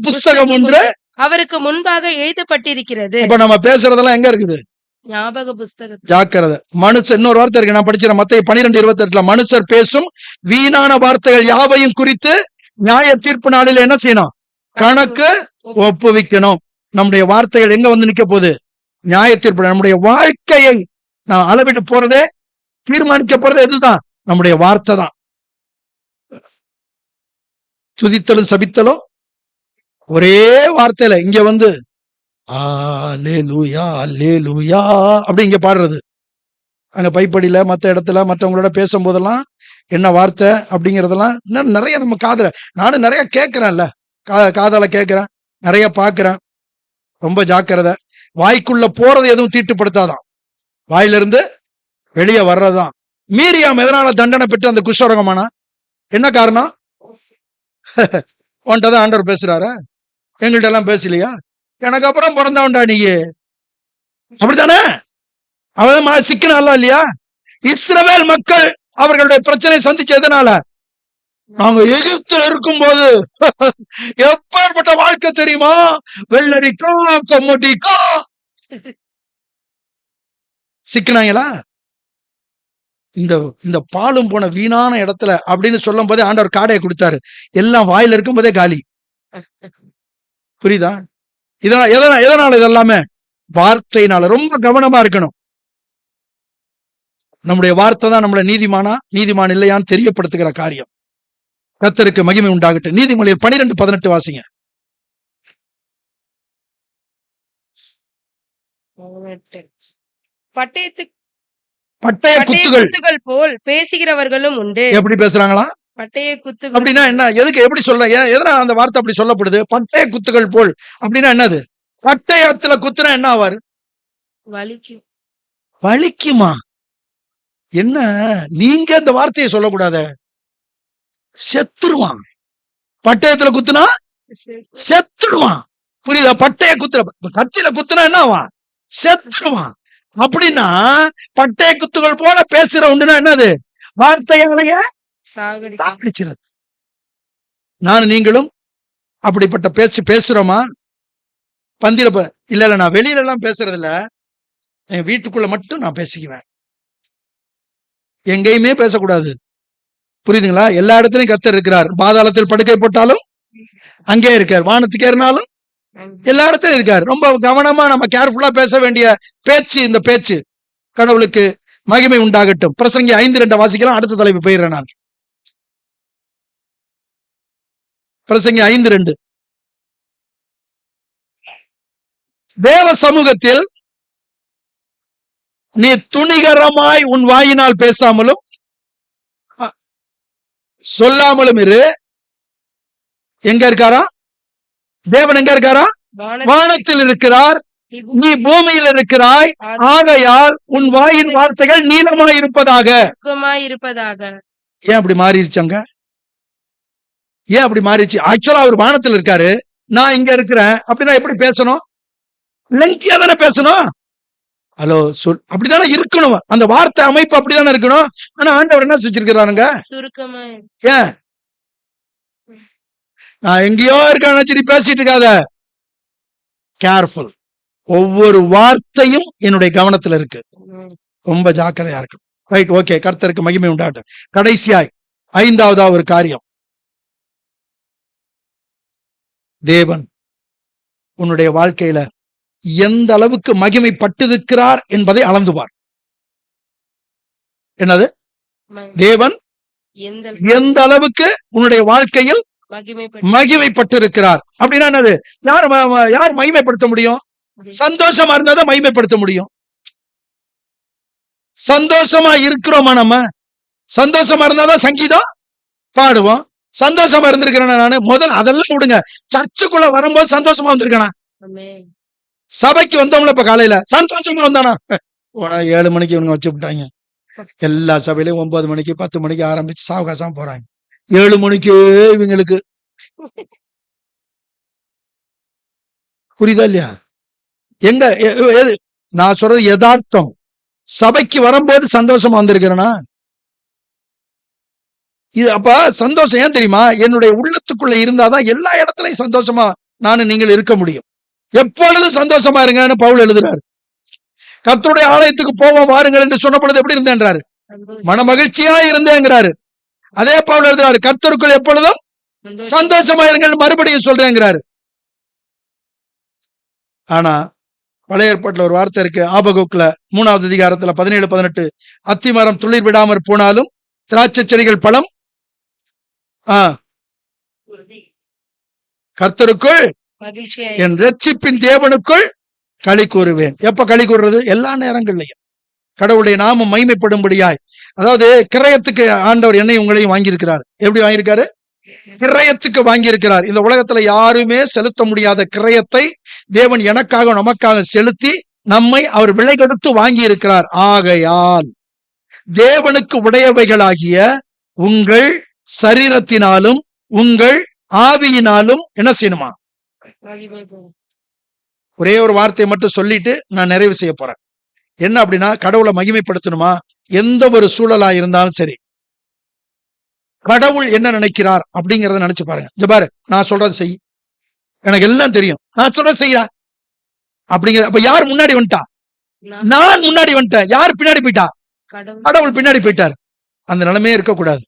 புஸ்தகம் ஒன்று அவருக்கு முன்பாக எழுதப்பட்டிருக்கிறது. இப்ப நம்ம பேசுறதெல்லாம் எங்க இருக்குது? ஞாபக புஸ்தகம். ஜாக்கிரதை. மனுஷர், இன்னொரு வார்த்தை இருக்கு, நான் படிச்சிட மத்தேயு 12:28. மனுஷர் பேசும் வீணான வார்த்தைகள் யாவையும் குறித்து நியாய தீர்ப்பு நாளில் என்ன செய்யணும்? கணக்கு ஒப்புவிக்கணும். நம்முடைய வார்த்தைகள் எங்க வந்து நிக்க போகுது? நியாய தீர்ப்பு. நம்முடைய வாழ்க்கையை நான் அளவிட்டு போறதே, தீர்மானிக்க போறது எதுதான்? நம்முடைய வார்த்தை தான். துதித்தலும் சபித்தலும் ஒரே வார்த்தையில இங்க வந்து அல்லேலூயா அல்லேலூயா அப்படி இங்க பாடுறது. அங்க பைப்படியில மற்ற இடத்துல மற்றவங்களோட பேசும் போதெல்லாம் என்ன வார்த்தை அப்படிங்கறதெல்லாம் இன்னும் நிறைய நம்ம காதுல, நானும் நிறைய கேட்கிறேன்ல, காதால கேட்கிறேன், நிறைய பாக்குறேன். ரொம்ப ஜாக்கிரதை. வாய்க்குள்ள போறது எதுவும் தீட்டுப்படுத்தாதான், வாயிலிருந்து வெளியே வர்றதுதான். மீரியாம் எதனால தண்டனை பெற்று அந்த குஷ்டரோகமானா? என்ன காரணம்? உன்ட்டதான் ஆண்டவர் பேசுறாரு, எங்கள்கிட்ட எல்லாம் பேசலையா? எனக்கு அப்புறம் பிறந்தவன்டா நீ, அப்படித்தானே? அவன் சிக்கனால இல்லையா? இஸ்ரவேல் மக்கள் அவர்களுடைய பிரச்சனை சந்திச்சதுனால, நாங்க எகிப்துல இருக்கும் போது எப்பேற்பட்ட வாழ்க்கை தெரியுமா? வெள்ளரிக்கா கம்முட்டிக்கா சிக்கினாங்களா? இந்த பாலும் போன வீணான இடத்துல அப்படின்னு சொல்லும் போதே ஆண்டவர் காடையை கொடுத்தாரு. எல்லாம் வாயில இருக்கும் போதே காலி. புரியுதா? எதனால இதெல்லாமே? வார்த்தையினால. ரொம்ப கவனமா இருக்கணும். நம்முடைய வார்த்தை தான் நம்மள நீதிமான் இல்லையான்னு தெரியப்படுத்துகிற காரியம். கர்த்தருக்கு மகிமை உண்டாகட்டும். நீதிமொழிகள் 12:18 வாசிங்க. பட்டய குத்துகள் போல் பேசுகிறவர்களும் உண்டு. எப்படி பேசுறாங்களா? பட்டய குத்துகள் அப்படின்னா என்ன? எதுக்கு எப்படி சொல்ற? எதனால அந்த வார்த்தை அப்படி சொல்லப்படுது? பட்டய குத்துகள் போல் அப்படின்னா என்னது? பட்டயத்துல குத்துனா என்ன ஆவாரு? வலிக்குமா? என்ன நீங்க அந்த வார்த்தையை சொல்லக்கூடாத, செத்துருவான். பட்டயத்துல குத்துனா செத்துருவான். புரியுதா? பட்டய குத்துற கத்தியில குத்துனா என்ன ஆவான்? செத்துருவான். அப்படின்னா பட்டய குத்துகள் போல பேசுற உண்டுனா என்னது? வார்த்தையாலேயே சாகடிச்சிருது. நானும் நீங்களும் அப்படிப்பட்ட பேச்சு பேசுறோமா? பந்தியில இல்ல நான் வெளியில எல்லாம் பேசுறது இல்ல, என் வீட்டுக்குள்ள மட்டும் நான் பேசிக்குவேன். எங்கேயுமே பேசக்கூடாது. புரியுதுங்களா? எல்லா இடத்துலயும் கர்த்தர் இருக்கிறார். பாதாளத்தில் படுக்கை போட்டாலும் அங்கே இருக்கார், வானத்துக்கு ஏறினாலும் எல்லா இடத்துலயும் இருக்காரு. ரொம்ப கவனமா நம்ம கேர்ஃபுல்லா பேச வேண்டிய பேச்சு இந்த பேச்சு. கடவுளுக்கு மகிமை உண்டாகட்டும். பிரசங்கி 5:2 வாசிக்கலாம். அடுத்த தலைப்பு போயிடுறேன் நான். பிரசங்கி 5:2. தேவ சமூகத்தில் நீ துணிகரமாய் உன் வாயினால் பேசாமலும் சொல்லாமலும் இரு. எங்க இருக்காரா தேவன்? எங்க இருக்காரா? வானத்தில் இருக்கிறார், நீ பூமியில் இருக்கிறாய். ஆகையால் உன் வாயின் வார்த்தைகள் நீளமாய் இருப்பதாக. ஏன் அப்படி மாறிடுச்சாங்க? ஏன் அப்படி மாறிடுச்சு? ஆக்சுவலா அவர் வானத்தில் இருக்காரு, நான் இங்க இருக்கிறேன் அப்படின்னா எப்படி பேசணும்? லெங்கியா தானே பேசணும். ஹலோ சொல், அப்படித்தானே இருக்கணும். அந்த வார்த்தை அமைப்பு அப்படித்தானே இருக்கணும். ஆனா ஆண்டவர் என்ன செஞ்சிருக்கிறாருங்க? ஏன் நான் எங்கேயோ இருக்க பேசிட்டு இருக்காத. கேர்ஃபுல். ஒவ்வொரு வார்த்தையும் என்னுடைய கவனத்துல இருக்கு. ரொம்ப ஜாக்கிரதையா இருக்கு. Right, okay. கர்த்தருக்கு மகிமை உண்டாகட்டும். கடைசியாய் 5ஆவதா ஒரு காரியம், தேவன் உன்னுடைய வாழ்க்கையில எந்த அளவுக்கு மகிமைப்பட்டிருக்கிறார் என்பதை அளந்துபார். என்னது? தேவன் எந்த அளவுக்கு உன்னுடைய வாழ்க்கையில் மகிமைப்பட்டிருக்கிறார் அப்படின்னா என்னது? யார் மகிமைப்படுத்த முடியும்? சந்தோஷமா இருந்தாதான் மகிமைப்படுத்த முடியும். சந்தோஷமா இருக்கிறோமா? நம்ம சந்தோஷமா இருந்தாதான் சங்கீதம் பாடுவோம். சந்தோஷமா இருந்திருக்கிறேன் நானு. முதல்ல அதெல்லாம் விடுங்க. சர்ச்சுக்குள்ள வரும்போது சந்தோஷமா வந்திருக்கேனா? சபைக்கு வந்தவங்கள இப்ப காலையில சந்தோஷமா வந்தானா? 7 மணிக்கு இவங்க வச்சு விட்டாங்க. எல்லா சபையிலயும் 9 மணிக்கு 10 மணிக்கு ஆரம்பிச்சு சாவகாசம் போறாங்க. 7 மணிக்கு இவங்களுக்கு புரியுதா இல்லையா? எங்க நான் சொல்றது யதார்த்தம். சபைக்கு வரும்போது சந்தோஷமா வந்திருக்கிறேனா? இது அப்ப சந்தோஷம் ஏன் தெரியுமா? என்னுடைய உள்ளத்துக்குள்ள இருந்தாதான் எல்லா இடத்துலயும் சந்தோஷமா நானும் நீங்கள் இருக்க முடியும். எப்பொழுதும் சந்தோஷமா இருங்கன்னு பவுல் எழுதுறாரு. கர்த்தருடைய ஆலயத்துக்கு போவோம் வாருங்கள் என்று சொன்ன பொழுது எப்படி இருந்தேன்றாரு? மன மகிழ்ச்சியா இருந்தேங்கிறாரு. அதே பவுல் எழுதுறாரு, கர்த்தருக்குள் எப்பொழுதும் சந்தோஷமா இருங்கள் மறுபடியும் சொல்றேங்கிறாரு. ஆனா பழைய ஏற்பாட்டுல ஒரு வார்த்தை இருக்கு. ஆபகுக்ல 3வது அதிகாரத்துல 17-18, அத்திமரம் துளிர் விடாமற் போனாலும் திராட்சை செடிகள் பழம் கர்த்தருக்குள் என் ரட்சிப்பின் தேவனுக்குள் களி கூறுவேன். எப்ப களி கூறுறது? எல்லா நேரங்கள்லையும் கடவுளுடைய நாமம் மகிமைப்படும்படியாய். அதாவது கிரயத்துக்கு ஆண்டவர் என்னை உங்களையும் வாங்கியிருக்கிறார். எப்படி வாங்கியிருக்காரு? கிரயத்துக்கு வாங்கியிருக்கிறார். இந்த உலகத்துல யாருமே செலுத்த முடியாத கிரயத்தை தேவன் எனக்காக நமக்காக செலுத்தி நம்மை அவர் விலை கொடுத்து வாங்கி இருக்கிறார். ஆகையால் தேவனுக்கு உடையவைகளாகிய உங்கள் சரீரத்தினாலும் உங்கள் ஆவியினாலும் என்ன செய்யணுமா? ஒரே ஒரு வார்த்தையை மட்டும் சொல்லிட்டு நான் நிறைவு செய்ய போறேன். என்ன அப்படின்னா, கடவுளை மகிமைப்படுத்தணுமா? எந்த ஒரு சூழலா இருந்தாலும் சரி, கடவுள் என்ன நினைக்கிறார் அப்படிங்கறத நினைச்சு பாருங்க. பாரு, நான் சொல்றது செய், எனக்கு எல்லாம் தெரியும், நான் சொல்றது செய்ய அப்படிங்கிற. அப்ப யார் முன்னாடி வந்துட்டா? நான் முன்னாடி வந்துட்டேன். யார் பின்னாடி போயிட்டா? கடவுள் பின்னாடி போயிட்டார். அந்த நிலைமையே இருக்கக்கூடாது.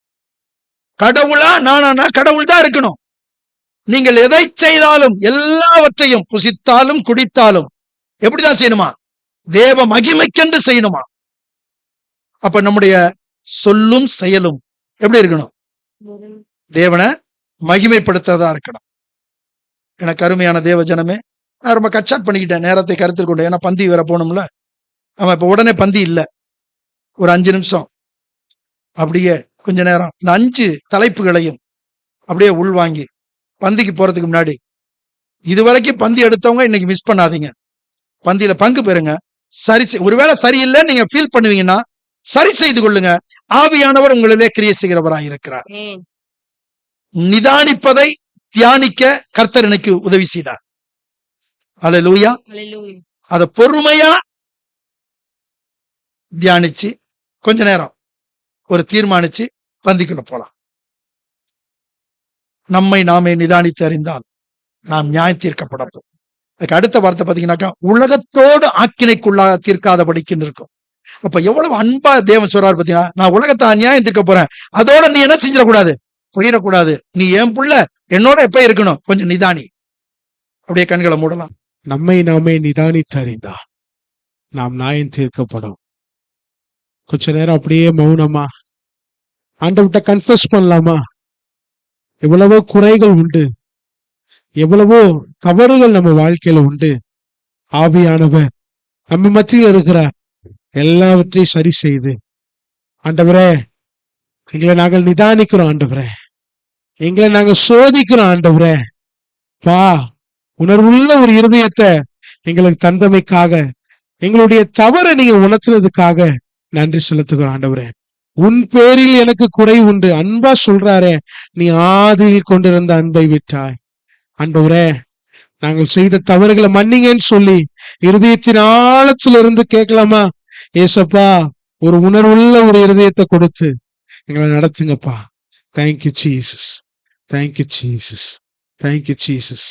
கடவுளா நானா? கடவுள் தான் இருக்கணும். நீங்கள் எதை செய்தாலும் எல்லாவற்றையும் புசித்தாலும் குடித்தாலும் எப்படிதான் செய்யணுமா? தேவ மகிமைக்கென்று செய்யணுமா? அப்ப நம்முடைய சொல்லும் செயலும் எப்படி இருக்கணும்? தேவனை மகிமைப்படுத்ததா இருக்கணும். எனக்கு அருமையான தேவ ஜனமே, நான் ரொம்ப கட்சாட் பண்ணிக்கிட்டேன், நேரத்தை கருத்தில் கொண்டு. ஏன்னா பந்தி வேற போகணும்ல. அவன் இப்ப உடனே பந்தி இல்ல, ஒரு 5 நிமிஷம் அப்படியே கொஞ்ச நேரம் இந்த 5 தலைப்புகளையும் அப்படியே உள்வாங்கி பந்திக்கு போறதுக்கு முன்னாடி, இதுவரைக்கும் பந்தி எடுத்தவங்க இன்னைக்கு மிஸ் பண்ணாதீங்க. பந்தியில பங்கு பெறுங்க. ஒருவேளை சரியில்லை நீங்க ஃபீல் பண்ணுவீங்கன்னா சரி செய்து கொள்ளுங்க. ஆவியானவர் உங்களிலே கிரியை செய்கிறவராய் இருக்கிறார். நிதானிப்பதை தியானிக்க கர்த்தர் எனக்கு உதவி செய்தார். அல்லேலூயா. அத பொறுமையா தியானிச்சு கொஞ்ச நேரம் ஒரு தீர்மானிச்சு பந்திக்குள்ள போலாம். நம்மை நாமே நிதானித்து அறிந்தால் நாம் நியாயம் தீர்க்கப்படப்போம். அதுக்கு அடுத்த வார்த்தை பாத்தீங்கன்னாக்கா, உலகத்தோடு ஆக்கினைக்குள்ளாக தீர்க்காதபடிக்குன்னு இருக்கும். அப்ப எவ்வளவு அன்பா தேவன் சொல்றாரு பாத்தீங்கன்னா, நான் உலகத்தை அநியாயம் தீர்க்க போறேன், அதோட நீ என்ன செஞ்சிடக்கூடாது, போயிடக்கூடாது, நீ என் புள்ள என்னோட எப்ப இருக்கணும், கொஞ்சம் நிதானி. அப்படியே கண்களை மூடலாம். நம்மை நாமே நிதானித்தறிந்தா நாம் நியாயம் தீர்க்கப்படும். கொஞ்ச நேரம் அப்படியே மௌனமா ஆண்டவர்கிட்ட கன்ஃபஸ் பண்ணலாமா? எவ்வளவோ குறைகள் உண்டு, எவ்வளவோ தவறுகள் நம்ம வாழ்க்கையில உண்டு. ஆவியானவர் நம்ம மத்தியில் இருக்கிறார், எல்லாவற்றையும் சரி செய்து, ஆண்டவரே எங்களை நாங்கள் நிதானிக்கிறோம், ஆண்டவரே எங்களை நாங்க சோதிக்கிறோம், ஆண்டவரே பா உணர்வுள்ள ஒரு இருதயத்தை எங்களுக்கு தந்தமைக்காக, எங்களுடைய தவறை நீங்க உணர்த்துறதுக்காக நன்றி செலுத்துகிறோம். ஆண்டவரே உன் பேரில் எனக்கு குறை உண்டு, அன்பா சொல்றாரே, நீ ஆதியில் கொண்டிருந்த அன்பை விட்டாய். ஆண்டவரே நாங்கள் செய்த தவறுகளை மன்னிங்கன்னு சொல்லி இருதயத்தின் ஆழத்திலிருந்து கேட்கலாமா? ஏசப்பா ஒரு உணர்வுள்ள ஒரு இருதயத்தை கொடுத்து எங்களை நடத்துங்கப்பா. Thank you Jesus, thank you Jesus, thank you Jesus.